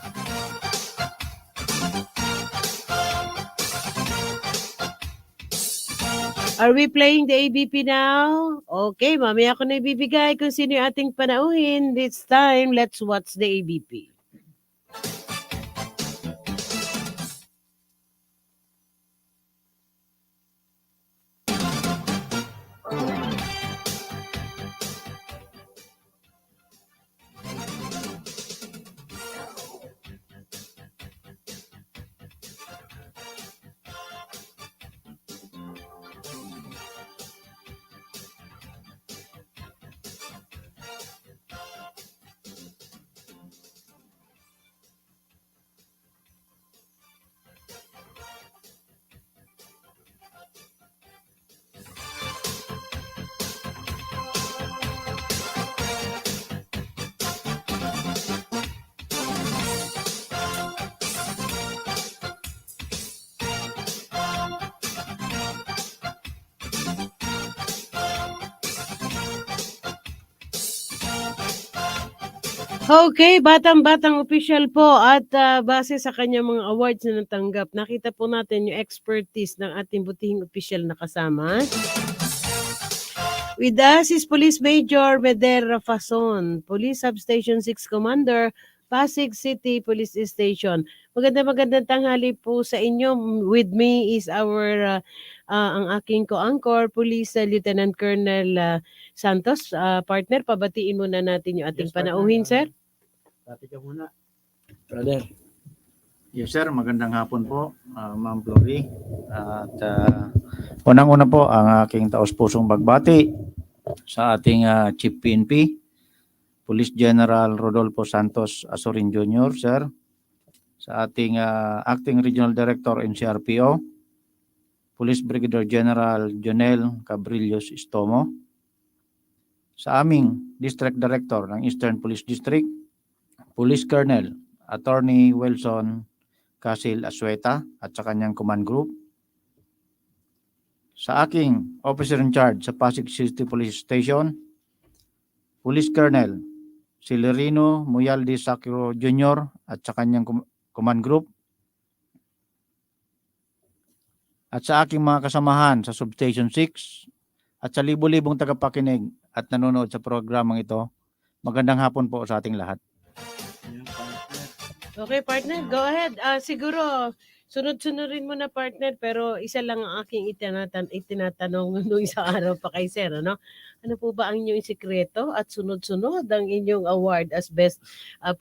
Are we playing the ABP now? Okay, mamaya ko na ibibigay kung sino yung ating panauhin. This time, let's watch the ABP. Okay, batang-batang official po at base sa kanyang mga awards na natanggap, nakita po natin yung expertise ng ating butihing official na kasama. With us is Police Major Meder Rafason, Police Substation 6 Commander, Pasig City Police Station. Magandang tanghali po sa inyo. With me is our ang aking co-anchor, Police Lieutenant Colonel Santos. Partner, pabatiin muna natin yung ating panauhin, sir. Dati ka muna. Brother. Yes, sir. Magandang hapon po, Ma'am Flory. At unang-una po ang aking taos-pusong bagbati sa ating Chief PNP, Police General Rodolfo Santos Asorin Jr., sir. Sa ating Acting Regional Director NCRPO, Police Brigadier General Jonel Cabrillos Istomo. Sa aming District Director ng Eastern Police District, Police Colonel Attorney Wilson Casil Asueta at sa kanyang command group. Sa aking Officer in Charge sa Pasig City Police Station, Police Colonel Celerino Muyaldi Sacro Jr. at sa kanyang command group. At sa aking mga kasamahan sa Substation 6 at sa libo-libong tagapakinig at nanonood sa programang ito, magandang hapon po sa ating lahat. Okay, partner, go ahead. Siguro, sunod-sunurin mo na, partner, pero isa lang ang aking itinatanong nung isang araw pa kay sir, ano? Ano po ba ang inyong sikreto at sunod-sunod ang inyong award as Best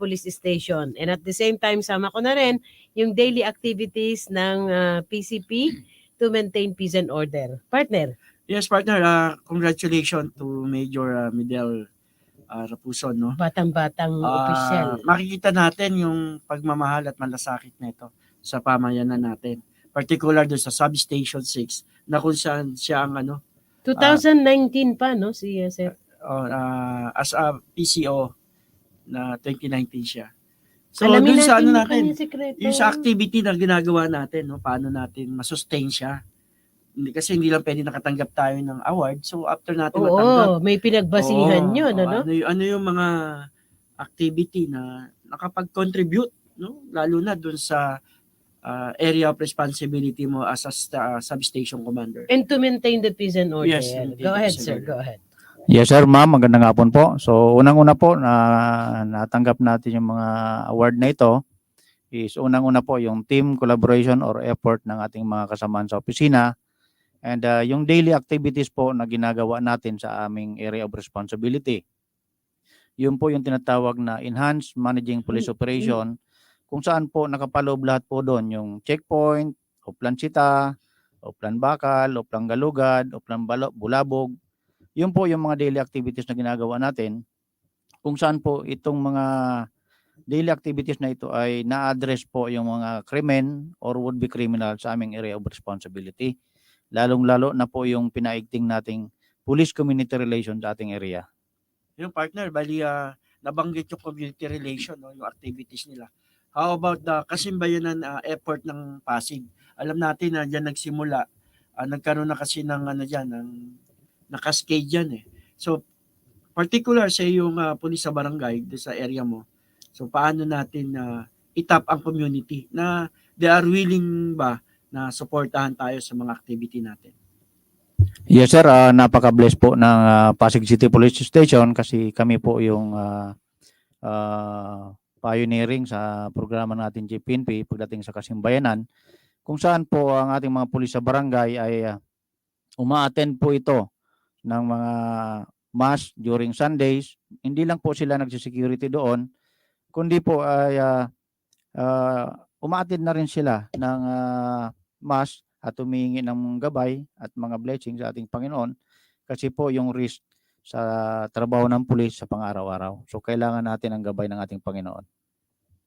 Police Station? And at the same time, sama ko na rin yung daily activities ng PCP to maintain peace and order. Partner. Yes, partner. Congratulations to Major Medel Rapuson, no? Batang-batang official. Makikita natin yung pagmamahal at malasakit nito sa pamayanan natin. Particular doon sa Substation 6 na kung saan siya ang 2019 pa, no? Si sir. As a PCO na 2019 siya. So Alamin doon sa natin ano yung natin, kanyang sikreto. yung sa activity na ginagawa natin, no? Paano natin masustain siya. Kasi hindi lang pwede nakatanggap tayo ng award. So after natin matanggap. May pinagbasihan yun, ano? Ano yung mga activity na nakapag-contribute, no? Lalo na dun sa area of responsibility mo as a substation commander. And to maintain the peace and order. Yes, Go ahead, sir. Go ahead. Yes sir, ma'am, magandang hapon po. So unang-una po na natanggap natin yung mga award na ito is unang-una po yung team collaboration or effort ng ating mga kasamaan sa opisina and yung daily activities po na ginagawa natin sa aming area of responsibility. Yun po yung tinatawag na enhanced managing police operation kung saan po nakapaloob lahat po doon yung checkpoint, Oplan Sita, Oplan Bakal, Oplan Galugad, Oplan Bulabog. Yun po yung mga daily activities na ginagawa natin kung saan po itong mga daily activities na ito ay na-address po yung mga krimen or would-be criminal sa aming area of responsibility. Lalong-lalo na po yung pinaigting nating police community relation sa ating area. Yung partner, bali nabanggit yung community relation, no, yung activities nila. How about the kasimbayanan effort ng Pasig? Alam natin na diyan nagsimula. Nagkaroon na kasi ng cascade dyan eh. So, particular sa yung police sa barangay, sa area mo, so paano natin itap ang community na they are willing ba na suportahan tayo sa mga activity natin? Yes sir, napaka-bless po ng Pasig City Police Station kasi kami po yung pioneering sa programa natin GPNP pagdating sa kasimbayanan kung saan po ang ating mga pulis sa barangay ay uma-attend po ito ng mga mass during Sundays. Hindi lang po sila nagsisecurity doon, kundi po ay uma-attend na rin sila ng mass at humingi ng gabay at mga blessings sa ating Panginoon kasi po yung risk sa trabaho ng pulis sa pang-araw-araw. So kailangan natin ang gabay ng ating Panginoon.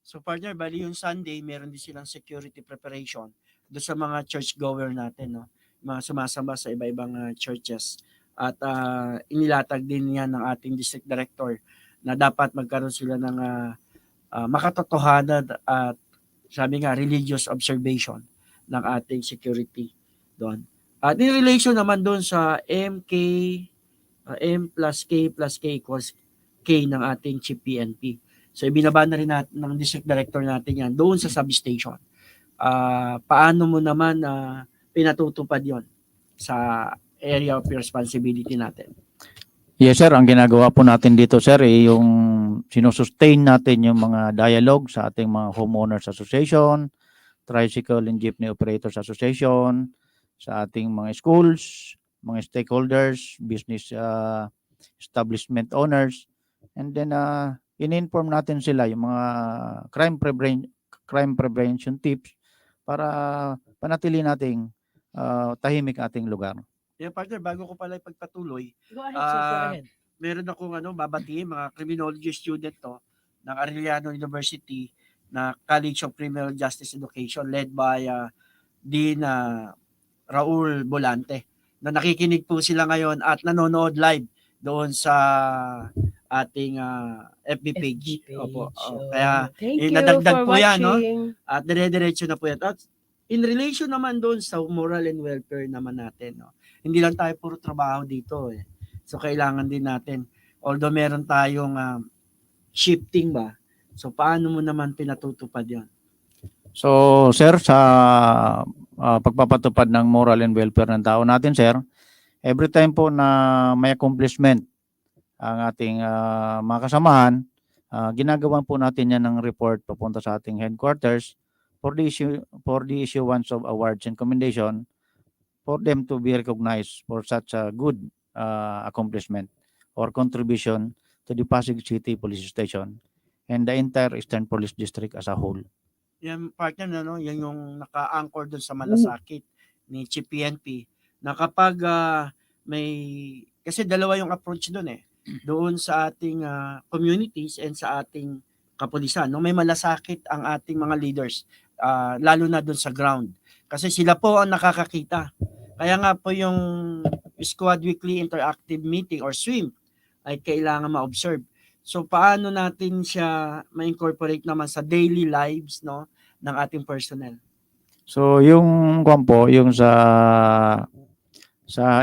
So partner, bali yung Sunday, meron din silang security preparation doon sa mga church-goer natin, no? Mga sumasamba sa iba-ibang churches. At inilatag din yan ng ating district director na dapat magkaroon sila ng makatotohanan at sabi nga, religious observation ng ating security doon. At in relation naman doon sa M plus K equals K ng ating Chief PNP. So ibinaba na rin natin ng district director natin yan doon sa substation. Paano mo naman pinatutupad yon sa area of responsibility natin? Yes sir, ang ginagawa po natin dito sir yung sinusustain natin yung mga dialogue sa ating mga homeowners association, tricycle and jeepney operators association, sa ating mga schools, mga stakeholders, business establishment owners, and then in-inform natin sila yung mga crime prevention tips para panatili nating tahimik ating lugar. Yeah, partner, bago ko pala ipagpatuloy, Go ahead, sir. Go ahead. meron akong babatiin mga criminology student to ng Arellano University na College of Criminal Justice Education led by Dean Raul Bolante. Na nakikinig po sila ngayon at nanonood live doon sa ating FB page. Opo. Kaya Thank you nadagdag for po yan, no? watching. At dire-diretso na po yan. At in relation naman doon sa moral and welfare naman natin, no? Hindi lang tayo puro trabaho dito eh. So kailangan din natin, although meron tayong shifting ba, so paano mo naman pinatutupad yan? So sir, sa pagpapatupad ng moral and welfare ng tao natin sir, every time po na may accomplishment ang ating mga kasamahan, ginagawan po natin yan ng report papunta sa ating headquarters for the issuance of awards and commendation for them to be recognized for such a good accomplishment or contribution to the Pasig City Police Station and the entire Eastern Police District as a whole. Yan partner, no? Yan yung naka-anchor doon sa malasakit ni Chief PNP na kapag kasi dalawa yung approach doon eh. Doon sa ating communities and sa ating kapulisan. No? May malasakit ang ating mga leaders, lalo na doon sa ground. Kasi sila po ang nakakakita. Kaya nga po yung Squad Weekly Interactive Meeting or SWIM ay kailangan ma-observe. So paano natin siya ma-incorporate naman sa daily lives, no, ng ating personnel? So yung yung sa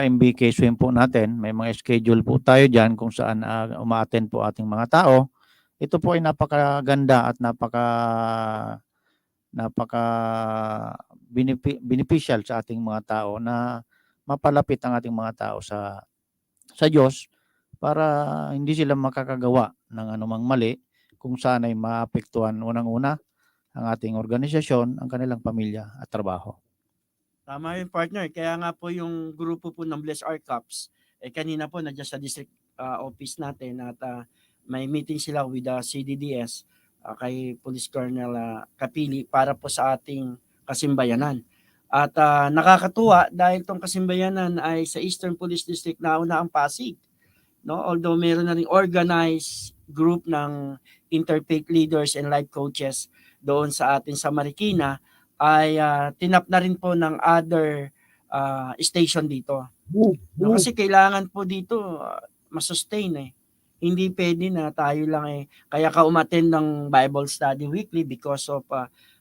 MBK swim po natin, may mga schedule po tayo diyan kung saan uma-attend po ating mga tao. Ito po ay napakaganda at napaka beneficial sa ating mga tao na mapalapit ang ating mga tao sa Diyos para hindi sila makakagawa ng anumang mali kung saan ay maapektuhan unang-una ang ating organisasyon, ang kanilang pamilya at trabaho. Tama yun, partner. Kaya nga po yung grupo po ng Bless Our Cups, kanina po nandiyan sa district office natin at may meeting sila with the CDDS kay Police Colonel Kapili para po sa ating kasimbayanan. At nakakatuwa dahil tong kasimbayanan ay sa Eastern Police District nauna ang Pasig. No? Although meron na ring organized group ng interfaith leaders and life coaches doon sa atin sa Marikina, ay tinap na rin po ng other station dito. No, kasi kailangan po dito masustain Hindi pwede na tayo lang kaya ka umattend ng Bible study weekly because of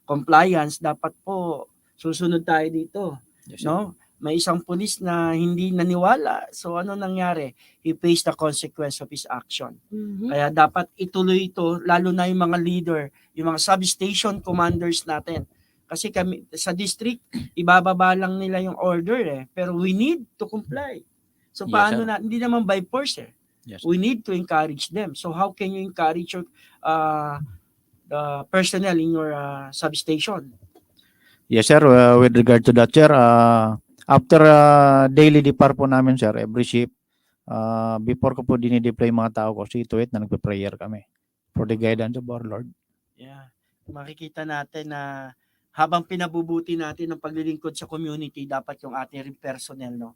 compliance. Dapat po susunod tayo dito. Yes, No? May isang pulis na hindi naniwala. So ano nangyari? He faced the consequence of his action. Kaya dapat ituloy ito, lalo na yung mga leader, yung mga substation commanders natin. Kasi kami sa district, ibababa lang nila yung order pero we need to comply. So Yes, paano sir. na, hindi naman by force Yes. We need to encourage them. So how can you encourage your the personnel in your substation? Yes, sir. With regard to that, sir, after daily depart po namin, sir, every shift, before ko po dinideploy mga tao ko, see to it na nagpe-prayer kami for the guidance of our Lord. Yeah. Makikita natin na habang pinabubuti natin ang paglilingkod sa community, dapat yung ating rin personnel, no?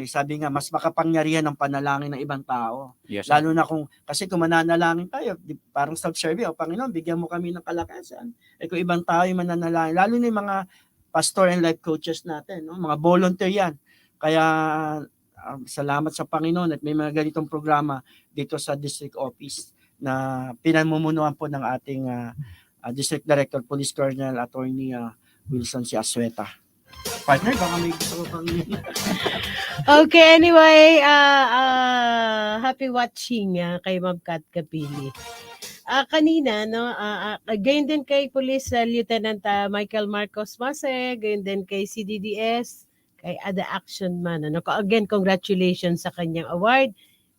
Sabi nga, mas makapangyarihan ang panalangin ng ibang tao. Yes, sir. Lalo na kasi kung mananalangin tayo, parang self-service, Panginoon, bigyan mo kami ng kalakasan. Kung ibang tao yung mananalangin, lalo na yung mga pastor and life coaches natin, no? Mga volunteer yan. Kaya salamat sa Panginoon at may mga ganitong programa dito sa district office na pinamumunuan po ng ating District Director, Police Colonel Attorney Wilson C. Asueta. Partner, baka may gusto ko pang... Okay, anyway, happy watching kay Ma'am Kat Kapili. Kanina, no, gayon din kay Police Lieutenant Michael Marcos Mase, gayon din kay CDDS, kay Ada Action Man. Ano? Again, congratulations sa kanyang award.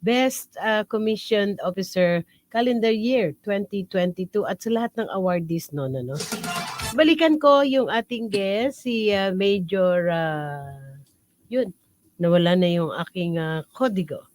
Best Commissioned Officer Calendar Year 2022 at sa lahat ng awardees noon. Ano? Balikan ko yung ating guest, si Major, yun, nawala na yung aking kodigo.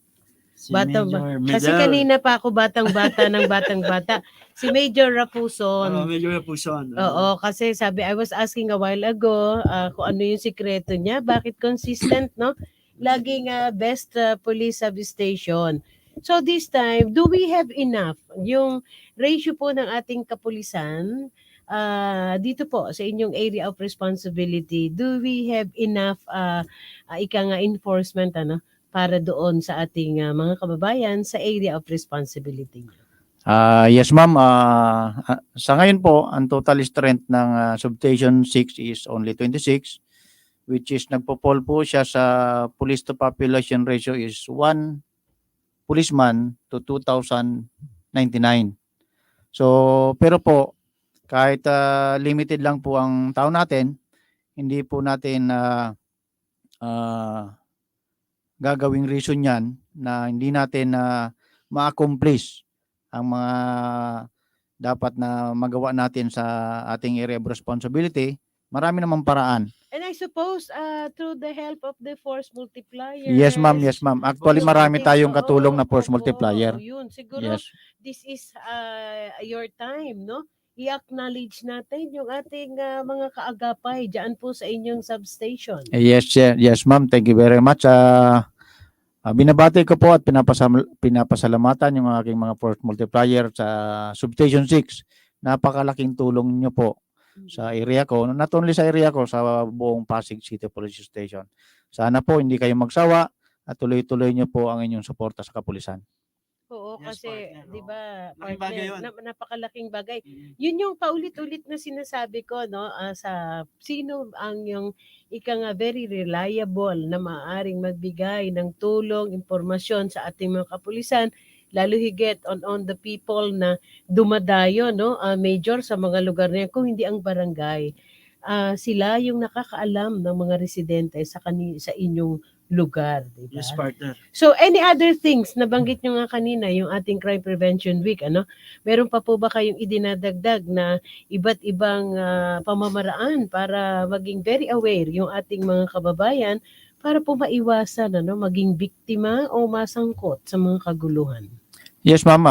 Kasi kanina pa ako batang-bata ng batang-bata. Si Major Rapuson. Major Rapuson. Oo, kasi sabi, I was asking a while ago kung ano yung sikreto niya, bakit consistent, no? Laging best police substation. So this time, do we have enough? Yung ratio po ng ating kapulisan, dito po sa inyong area of responsibility, do we have enough enforcement para doon sa ating mga kababayan sa area of responsibility niyo? Yes, ma'am. Sa ngayon po, ang total strength ng Substation 6 is only 26, which is nagpo-fall po siya sa police to population ratio is 1 policeman to 2,099. So, pero po, kahit limited lang po ang tao natin, hindi po natin gagawing reason yan na hindi natin ma-accomplish ang mga dapat na magawa natin sa ating area of responsibility. Marami namang paraan. And I suppose through the help of the force multiplier. Yes, ma'am. Yes, ma'am. Actually, marami tayong katulong na force multiplier. Yun. Siguro, Yes. this is your time, no? I-acknowledge natin yung ating mga kaagapay dyan po sa inyong substation. Yes, yes, ma'am. Thank you very much. Binabati ko po at pinapasalamatan yung aking mga force multiplier sa Substation 6. Napakalaking tulong niyo po sa area ko. Not only sa area ko, sa buong Pasig City Police Station. Sana po hindi kayo magsawa at tuloy-tuloy niyo po ang inyong suporta sa kapulisan. Oo, Yes, kasi, partner, di ba, Malaking bagay yun. napakalaking bagay. Yun yung paulit-ulit na sinasabi ko, no, sa sino ang yung very reliable na maaaring magbigay ng tulong, impormasyon sa ating mga kapulisan, lalo higit on the people na dumadayo, no, Major, sa mga lugar na yan, kung hindi ang barangay. Sila yung nakakaalam ng mga residente sa inyong lugar, di ba? Yes, partner. So any other things nabanggit nyo nga kanina yung ating Crime Prevention Week, ano? Meron pa po ba kayong idinadagdag na iba't ibang pamamaraan para maging very aware yung ating mga kababayan para po maiwasan maging biktima o masangkot sa mga kaguluhan? Yes, ma'am.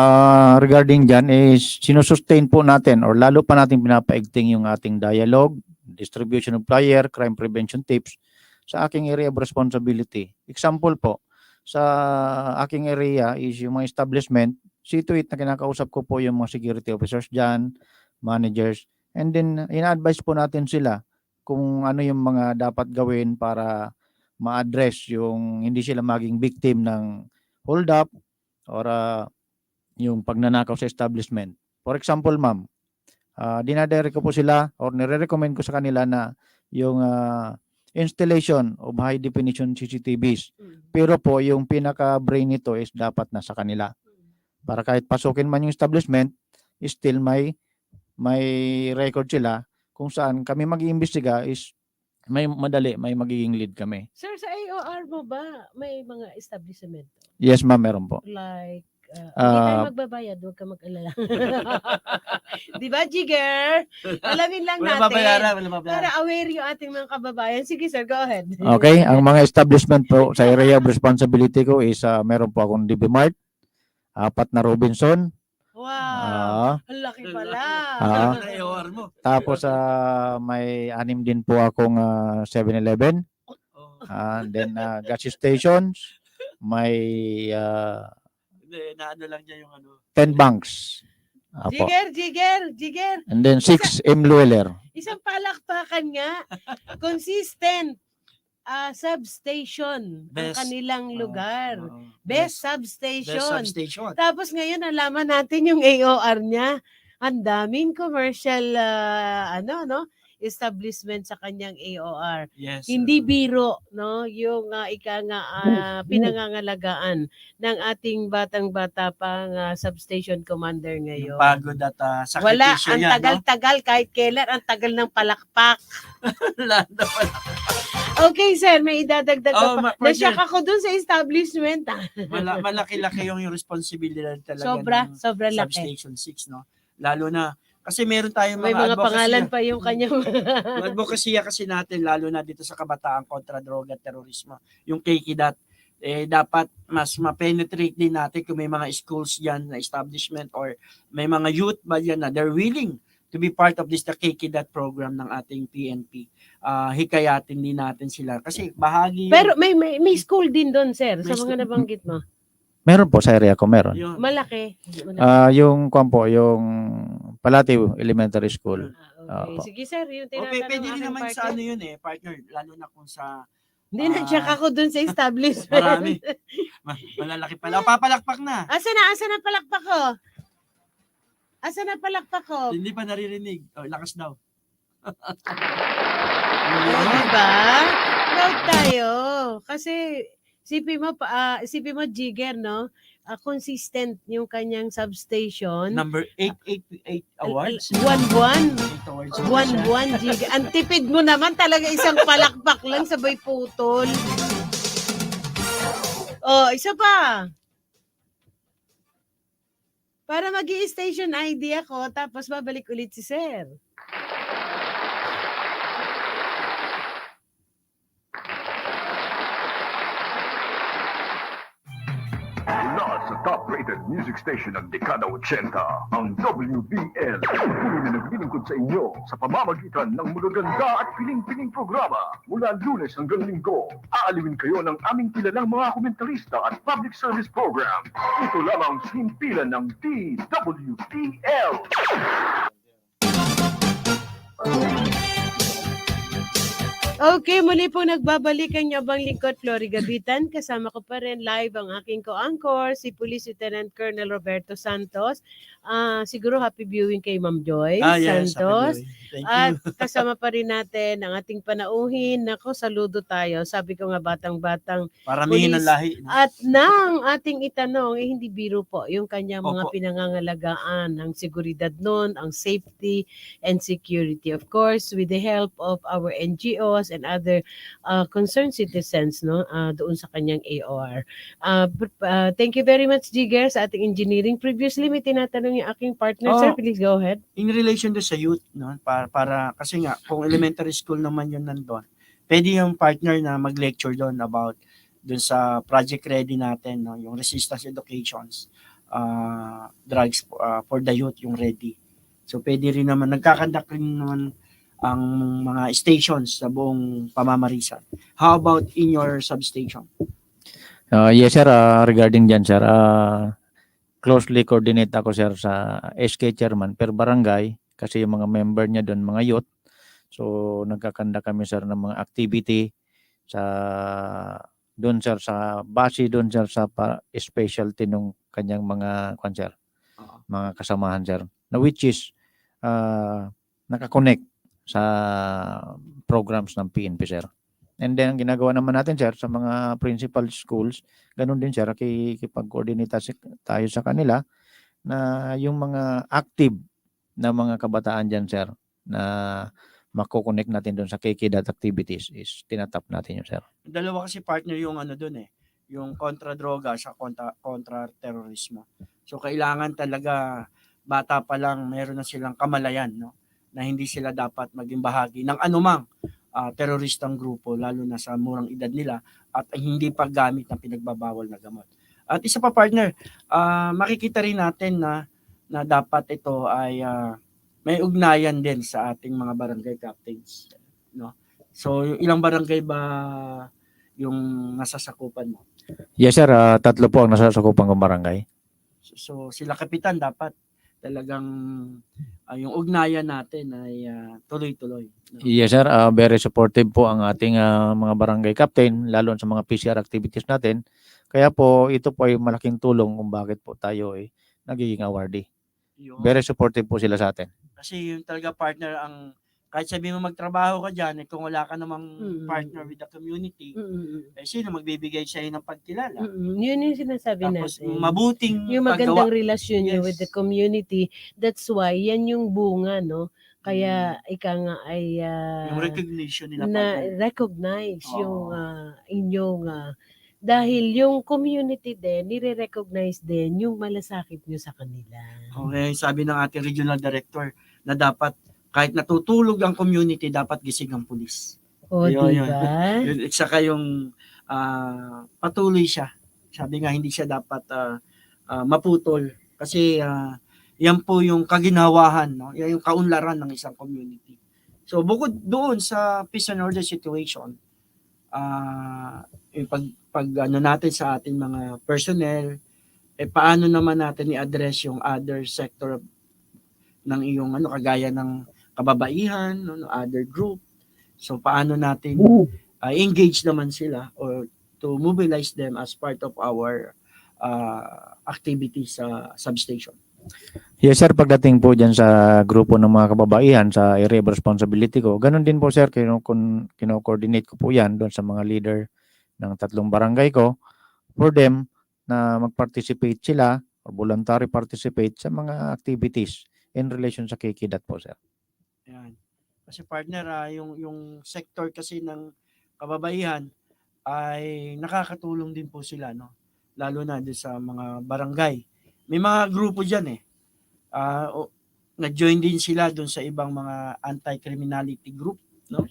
Regarding dyan is sinusustain po natin or lalo pa natin pinapaigting yung ating dialogue, distribution of flyer, crime prevention tips sa aking area of responsibility. Example po, sa aking area is yung mga establishment, see to it na kinakausap ko po yung mga security officers dyan, managers, and then ina-advise po natin sila kung ano yung mga dapat gawin para ma-address yung hindi sila maging victim ng hold up or yung pagnanakaw sa establishment. For example, ma'am, dinadirect ko po sila or nire-recommend ko sa kanila na yung installation of high definition CCTVs. Pero po yung pinaka-brain nito is dapat nasa kanila. Para kahit pasukin man yung establishment, still may record sila kung saan kami mag-iimbestiga is may madali, may magiging lead kami. Sir, sa AOR mo ba may mga establishment? Yes, ma'am, meron po. Like, hindi tayo magbabayad, huwag ka mag-alala. Di ba, Jigger? Alamin lang Wala natin. babayaran, wala babayaran. Para aware yung ating mga kababayan. Sige, sir, go ahead. Okay, ang mga establishment po sa area of responsibility ko is meron po akong DB Mart, 4 na Robinson. Wow, ang laki pala. Ano na AOR mo? Tapos may 6 din po akong 7-Eleven. Then gas stations, may Hindi, naano lang niya yung ano. 10 banks. Apo. Jigger. And then 6 M-Lueller. Isang palakpakan nga. Consistent substation ang Best. kanilang lugar. Oo. Best Best substation. substation. Tapos ngayon nalaman natin yung AOR niya. Ang daming commercial establishment sa kanyang AOR. Yes. Hindi biro yung pinangangalagaan ng ating batang-bata pang substation commander Yung ngayon. pagod at Wala, sakripisyo ang yan, tagal-tagal kahit kailan, ang tagal ng palakpak. Wala na pala. Okay, sir, may idadagdag ka Oh, pa. partner. Nasyak ako dun sa establishment. Malaki-laki yung responsibilidad talaga Sobra ng laki. Substation 6, no? Lalo na, kasi meron tayong May mga pangalan pa yung kanyang... Yung advocacy kasi natin, lalo na dito sa kabataan kontra droga at terorismo, yung KKDAT, dapat mas ma-penetrate din natin kung may mga schools dyan na establishment or may mga youth ba dyan na they're willing to be part of the KKDAT program ng ating PNP. Hikayatin din natin sila kasi bahagi Pero may school din doon, sir, May sa school. mga nabanggit mo. Meron po sa area ko, meron. yun. Malaki. Yung yung Palatio Elementary School. Okay. Opo. Sige, sir, yung Okay, tinatanong pwede rin aking naman sa partner. ano yun partner, lalo na kung sa Hindi, na-check ako dun sa establishment. marami. Malalaki pala. Papalakpak na. Asa na palakpak ko? Asa na palakpak ko? Hindi pa naririnig. Lakas daw. Diba? Proud tayo. Kasi, isipin mo, Jigger, no? Consistent yung kanyang substation. Number 888 awards. Buwan-buwan. 8 awards. Buwan-buwan, Jigger. Ang tipid mo naman talaga isang palakpak lang sabay putol. Oh, isa pa. Para mag-i-station ID ako, tapos babalik ulit si Sir. Mula sa top-rated music station ng Dekada 80, ang WBL. Patuloy na naglilingkod sa inyo sa pamamagitan ng magaganda at piling-piling programa. Mula Lunes hanggang Linggo, aaliwin kayo ng aming kilalang mga komentarista at public service program. Ito lamang sa himpilan ng DWBL. Okay, muli po nagbabalik ang Yabang Lingkod, Flory Gabitan. Kasama ko pa rin live ang aking co-anchor, si Police Lieutenant Colonel Roberto Santos. Siguro happy viewing kay Ma'am Joy Yes, Santos. Thank you. At kasama pa rin natin ang ating panauhin. Nako, saludo tayo. Sabi ko nga batang-batang Paramihin ng police. lahi. At nang ating itanong, hindi biro po yung kanyang mga Opo. pinangangalagaan, ang seguridad nun, ang safety and security. Of course, with the help of our NGOs, officials and other concerned citizens, no, doon sa kanyang AOR. Thank you very much, Jigger, sa ating engineering. Previously, may tinatanong yung aking partner. Sir, please go ahead. In relation to sa youth, no, para kasi nga kung elementary school naman yun nandun, pwede yung partner na mag-lecture doon about doon sa project ready natin, no, yung resistance educations, drugs for the youth, yung ready. So pwede rin naman, nagkakandak rin naman ang mga stations sa buong pamamarisan. How about in your substation? Yes sir, regarding dyan sir, closely coordinate ako sir sa SK chairman per barangay kasi yung mga member niya doon mga youth. So nagkakanda kami sir ng mga activity sa doon sir sa base doon sir sa specialty nung kanyang mga sir, mga kasamahan sir, na which is nakakonect sa programs ng PNP sir. And then ang ginagawa naman natin sir sa mga principal schools, ganun din sir, kikipag-coordinate tayo sa kanila na yung mga active na mga kabataan dyan sir na mako-connect natin doon sa KKDAT activities is tinatap natin yun sir. Dalawa kasi partner yung doon yung kontra droga sa kontra terorismo. So kailangan talaga bata pa lang meron na silang kamalayan, no, na hindi sila dapat maging bahagi ng anumang teroristang grupo, lalo na sa murang edad nila at hindi paggamit ng pinagbabawal na gamot. At isa pa partner, makikita rin natin na dapat ito ay may ugnayan din sa ating mga barangay captains, no? So ilang barangay ba yung nasasakupan mo? Yes sir, 3 po ang nasasakupan kong barangay. So sila kapitan dapat talagang yung ugnayan natin ay tuloy-tuloy. No? Yes sir, very supportive po ang ating mga barangay captain lalo sa mga PCR activities natin. Kaya po ito po ay malaking tulong kung bakit po tayo ay nagiging awardee. Very supportive po sila sa atin. Kasi yung talaga partner ang kahit sabi mo magtrabaho ka dyan, kung wala ka namang partner with the community, sino magbibigay sa'yo ng pagkilala? Yun yung sinasabi Tapos, natin. mabuting yung magandang paggawa. relasyon nyo with the community. That's why, yan yung bunga, no? Kaya, ika nga ay yung recognition nila. recognize yung inyong dahil yung community din, nire-recognize din yung malasakit nyo sa kanila. Okay, sabi ng ating regional director na dapat kahit natutulog ang community, dapat gising ang pulis. O, diba? Saka yung patuloy siya. Sabi nga, hindi siya dapat maputol. Kasi yan po yung kaginawahan, no? Yan yung kaunlaran ng isang community. So, bukod doon sa peace and order situation, yung pag natin sa ating mga personnel, paano naman natin i-address yung other sector ng iyong kagaya ng kababaihan, other group. So paano natin engage naman sila or to mobilize them as part of our activities sa substation. Yes sir, pagdating po dyan sa grupo ng mga kababaihan sa area of responsibility ko, ganun din po sir, kino-coordinate ko po yan doon sa mga leader ng 3 barangay ko for them na mag-participate sila or voluntary participate sa mga activities in relation sa KKDAT po sir. Yan. Kasi partner, yung sector kasi ng kababaihan ay nakakatulong din po sila, no? Lalo na din sa mga barangay. May mga grupo diyan nag-join din sila doon sa ibang mga anti-criminality group, no?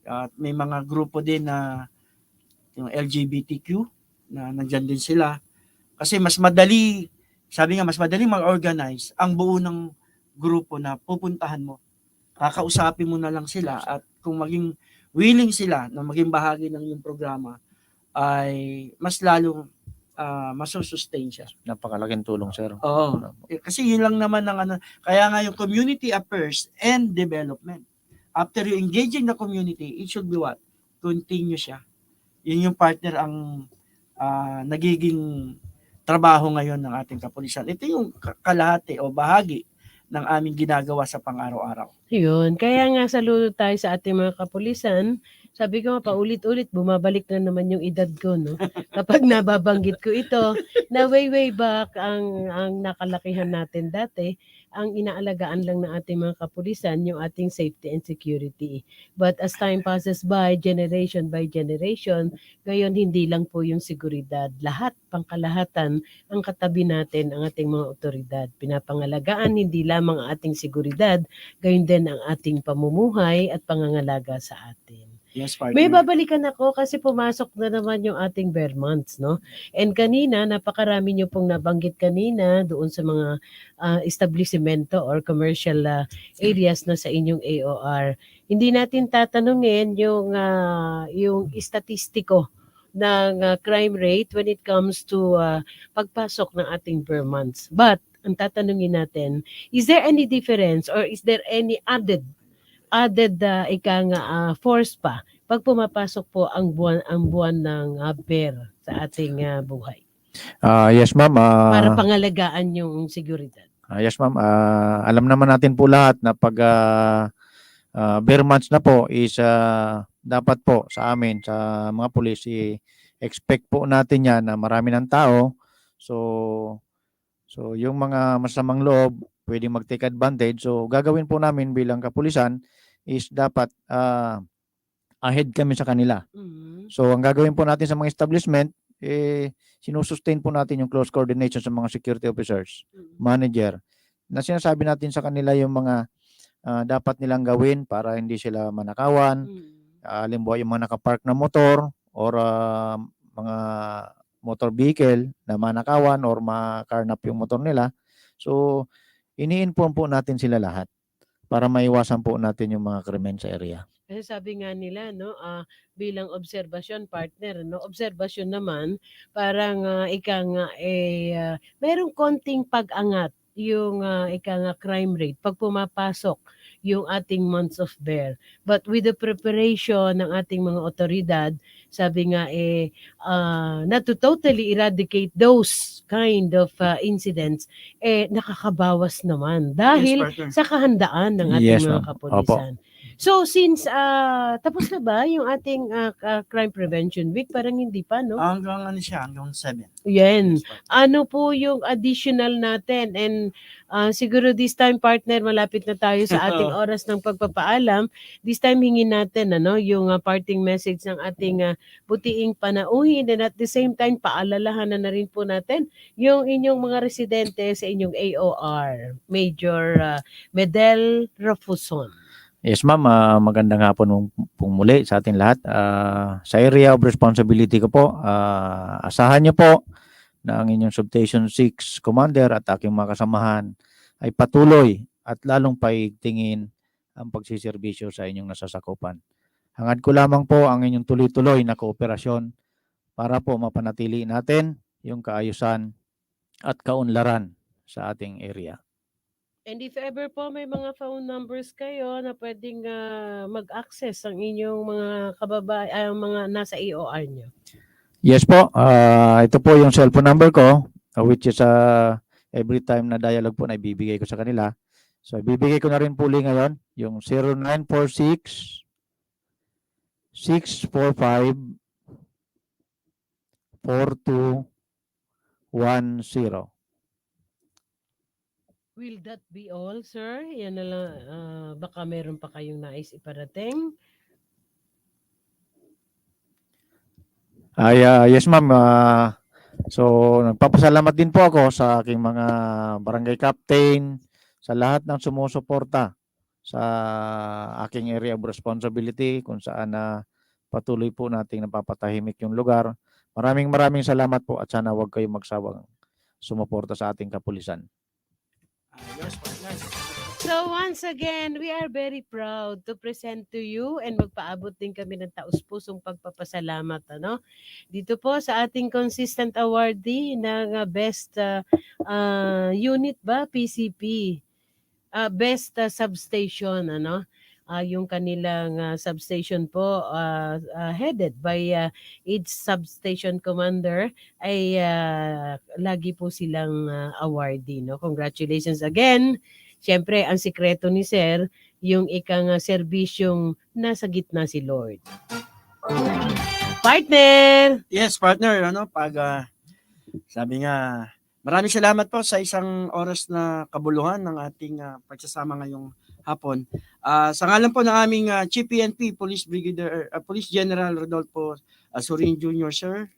At may mga grupo din na yung LGBTQ na nandiyan din sila. Kasi mas madali, sabi nga, mas madali mag-organize ang buo ng grupo na pupuntahan mo. Kakausapin mo na lang sila at kung maging willing sila na maging bahagi ng iyong programa ay mas lalong masusustain siya. Napakalaking tulong sir. Oo. Kasi yun lang naman ng kaya nga yung community affairs and development. After you engaging the community, it should be what? Continue siya. Yun yung partner ang nagiging trabaho ngayon ng ating kapulisan. Ito yung kalahati o bahagi ng aming ginagawa sa pang-araw-araw. Yun. Kaya nga saludo tayo sa ating mga kapulisan. Sabi ko nga, paulit-ulit, bumabalik na naman yung edad ko, no? Kapag nababanggit ko ito, na way back ang nakalakihan natin dati, ang inaalagaan lang ng ating mga kapulisan yung ating safety and security. But as time passes by generation, ngayon hindi lang po yung seguridad. Lahat, pangkalahatan, ang katabi natin ang ating mga otoridad. Pinapangalagaan hindi lamang ang ating seguridad, gayon din ang ating pamumuhay at pangangalaga sa atin. Yes, partner. May babalikan ako kasi pumasok na naman yung ating bare months, no? And kanina, napakarami nyo pong nabanggit kanina doon sa mga establishmento or commercial areas na sa inyong AOR. Hindi natin tatanungin yung estatistiko ng crime rate when it comes to pagpasok ng ating bare months. But, ang tatanungin natin, is there any difference or is there any added force pa pag pumapasok po ang buwan ng bear sa ating buhay Yes, ma'am. para pangalagaan yung seguridad? Yes, ma'am. Alam naman natin po lahat na pag bare months na po is dapat po sa amin, sa mga pulis, expect po natin yan na marami ng tao. So yung mga masamang loob, pwedeng mag-take advantage. So gagawin po namin bilang kapulisan is dapat ahead kami sa kanila. So ang gagawin po natin sa mga establishment, sinusustain po natin yung close coordination sa mga security officers, manager, na sinasabi natin sa kanila yung mga dapat nilang gawin para hindi sila manakawan. Halimbawa yung mga nakapark na motor or mga motor vehicle na manakawan or makarnap yung motor nila. So ini-inform po natin sila lahat para maiwasan po natin yung mga krimen sa area. Kasi sabi nga nila, no, bilang obserbasyon partner, no, obserbasyon naman, parang merong konting pag-angat yung crime rate pag pumapasok yung ating months of bear. But with the preparation ng ating mga otoridad, sabi nga not to totally eradicate those kind of incidents, nakakabawas naman dahil Yes, partner. sa kahandaan ng ating Yes, mga ma'am. kapulisan. So since tapos na ba yung ating crime prevention week? Parang hindi pa, no? Hanggang 7. Yan. Yes, partner. Ano po yung additional natin? And siguro this time, partner, malapit na tayo sa ating oras ng pagpapaalam. This time, hingin natin yung parting message ng ating butiing panauhin. And at the same time, paalalahanan na rin po natin yung inyong mga residente sa inyong AOR, Major Medel Rafuson. Yes, ma'am. Magandang hapon pong muli sa ating lahat. Sa area of responsibility ko po, asahan niyo po na ang inyong Substation 6 Commander at aking mga kasamahan ay patuloy at lalong paigtingin ang pagsiservisyo sa inyong nasasakupan. Hangad ko lamang po ang inyong tuloy-tuloy na kooperasyon para po mapanatili natin yung kaayusan at kaunlaran sa ating area. And if ever po may mga phone numbers kayo na pwedeng mag-access ang inyong mga mga nasa AOR nyo. Yes po, ito po yung cellphone number ko, which is every time na dialogue po na ibibigay ko sa kanila. So ibibigay ko na rin po ngayon yung 0946 645 4210. Will that be all, sir? Yan na lang, baka meron pa kayong nais iparating. Yes ma'am, so nagpapasalamat din po ako sa aking mga barangay captain, sa lahat ng sumusuporta sa aking area of responsibility kung saan patuloy po nating napapatahimik yung lugar. Maraming salamat po at sana huwag kayong magsawang sumuporta sa ating kapulisan. Yes, partner. So once again, we are very proud to present to you and magpaabot din kami ng taus-pusong pagpapasalamat dito po sa ating consistent awardee ng best unit PCP, best substation yung kanilang substation po headed by its substation commander ay lagi po silang awardee. Congratulations again. Siyempre, ang sikreto ni Sir, yung serbisyong nasa gitna si Lord. Partner! Yes, partner. Pag sabi nga, Maraming salamat po sa isang oras na kabuluhan ng ating pagsasama ngayong hapon. Sa ngalan po ng aming Chief PNP, Police General Rodolfo Surin Jr., sir,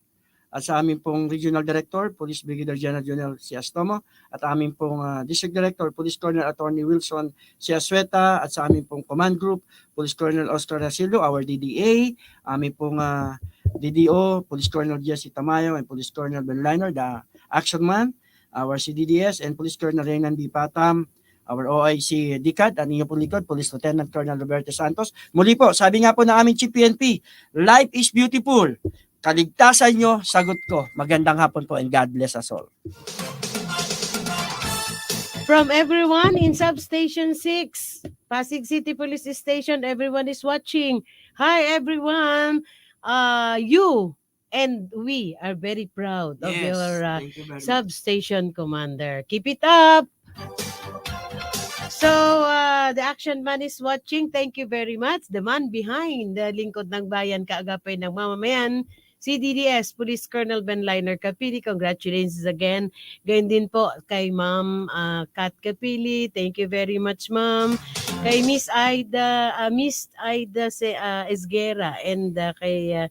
at sa aming pong Regional Director, Police Brigadier General Siastomo, at aming pong District Director, Police Colonel Attorney Wilson Siasueta, at sa aming pong Command Group, Police Colonel Oscar Rasillo, our DDA, aming pong DDO, Police Colonel Jesse Tamayo, and Police Colonel Ben Liner, the Action Man, our CDDS, and Police Colonel Renan B. Patam, our OIC DCAD, at inyong pong likod, Police Lieutenant Colonel Roberto Santos. Muli po, sabi nga po ng aming Chief PNP, life is beautiful. Kaligtasan nyo, sagot ko. Magandang hapon po and God bless us all. From everyone in Substation 6, Pasig City Police Station, everyone is watching. Hi everyone. You and we are very proud of your Thank you very much. substation commander. Keep it up. So, the action man is watching. Thank you very much. The man behind the Lingkod ng Bayan, kaagapay ng mamamayan, CDDS, Police Colonel Ben Liner Capili. Congratulations again. Ganyan din po kay Ma'am Kat Capili. Thank you very much, Ma'am. Kay Miss Aida Esguera, and kay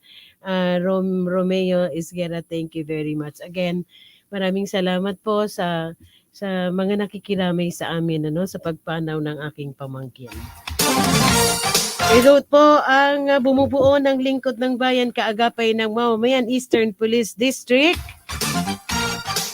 Romeo Esguera. Thank you very much. Again, maraming salamat po sa mga nakikiramay sa amin sa pagpanaw ng aking pamangkin. Ito po ang bumubuo ng Lingkod ng Bayan, kaagapay ng mamamayan, Eastern Police District,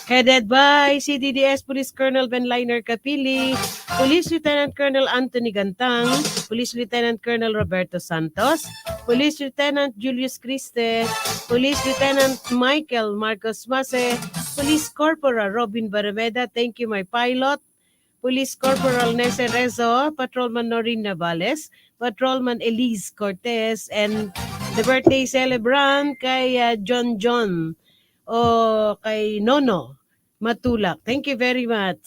headed by CDDS Police Colonel Ben Liner Capili, Police Lieutenant Colonel Anthony Gantang, Police Lieutenant Colonel Roberto Santos, Police Lieutenant Julius Criste, Police Lieutenant Michael Marcos Mase, Police Corporal Robin Barameda, thank you my pilot, Police Corporal Nese Rezo, Patrolman Norin Navales, Patrolman Elise Cortez, and the birthday celebrant kay John o kay Nono Matulak. Thank you very much.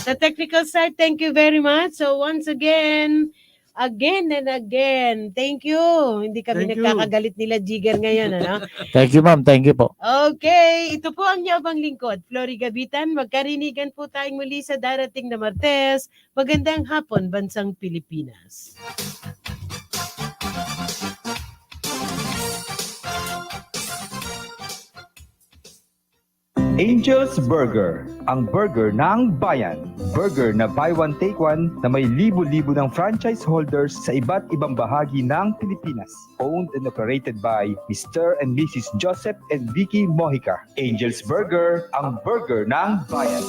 Sa technical side, thank you very much. So once again and again, thank you. Hindi kami Thank you. nagkakagalit nila Jigger ngayon, Thank you, ma'am. Thank you po. Okay, ito po ang Yabang Lingkod, Flory Gabitan. Magkarinigan po tayong muli sa darating na Martes. Magandang hapon, Bansang Pilipinas. Angel's Burger, ang burger ng bayan. Burger na buy one take one na may libo-libo ng franchise holders sa iba't ibang bahagi ng Pilipinas. Owned and operated by Mr. and Mrs. Joseph and Vicky Mojica. Angel's Burger, ang burger ng bayan.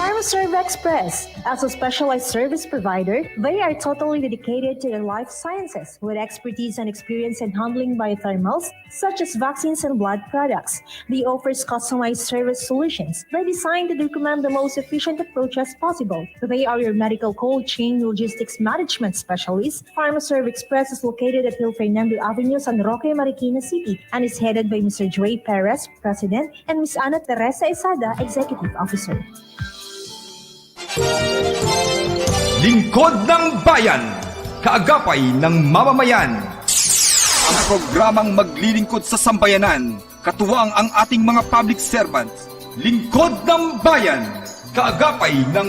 PharmaServe Express. As a specialized service provider, they are totally dedicated to the life sciences with expertise and experience in handling biothermals such as vaccines and blood products. They offer customized service solutions. They design to recommend the most efficient approach as possible. They are your medical cold chain logistics management specialist. PharmaServe Express is located at Hill Fernando Avenue, San Roque, Marikina City, and is headed by Mr. Joey Perez, President, and Ms. Ana Teresa Isada, Executive Officer. Lingkod ng Bayan, kaagapay ng mamamayan. Ang programang maglilingkod sa sambayanan, katuwang ang ating mga public servants. Lingkod ng Bayan, kaagapay ng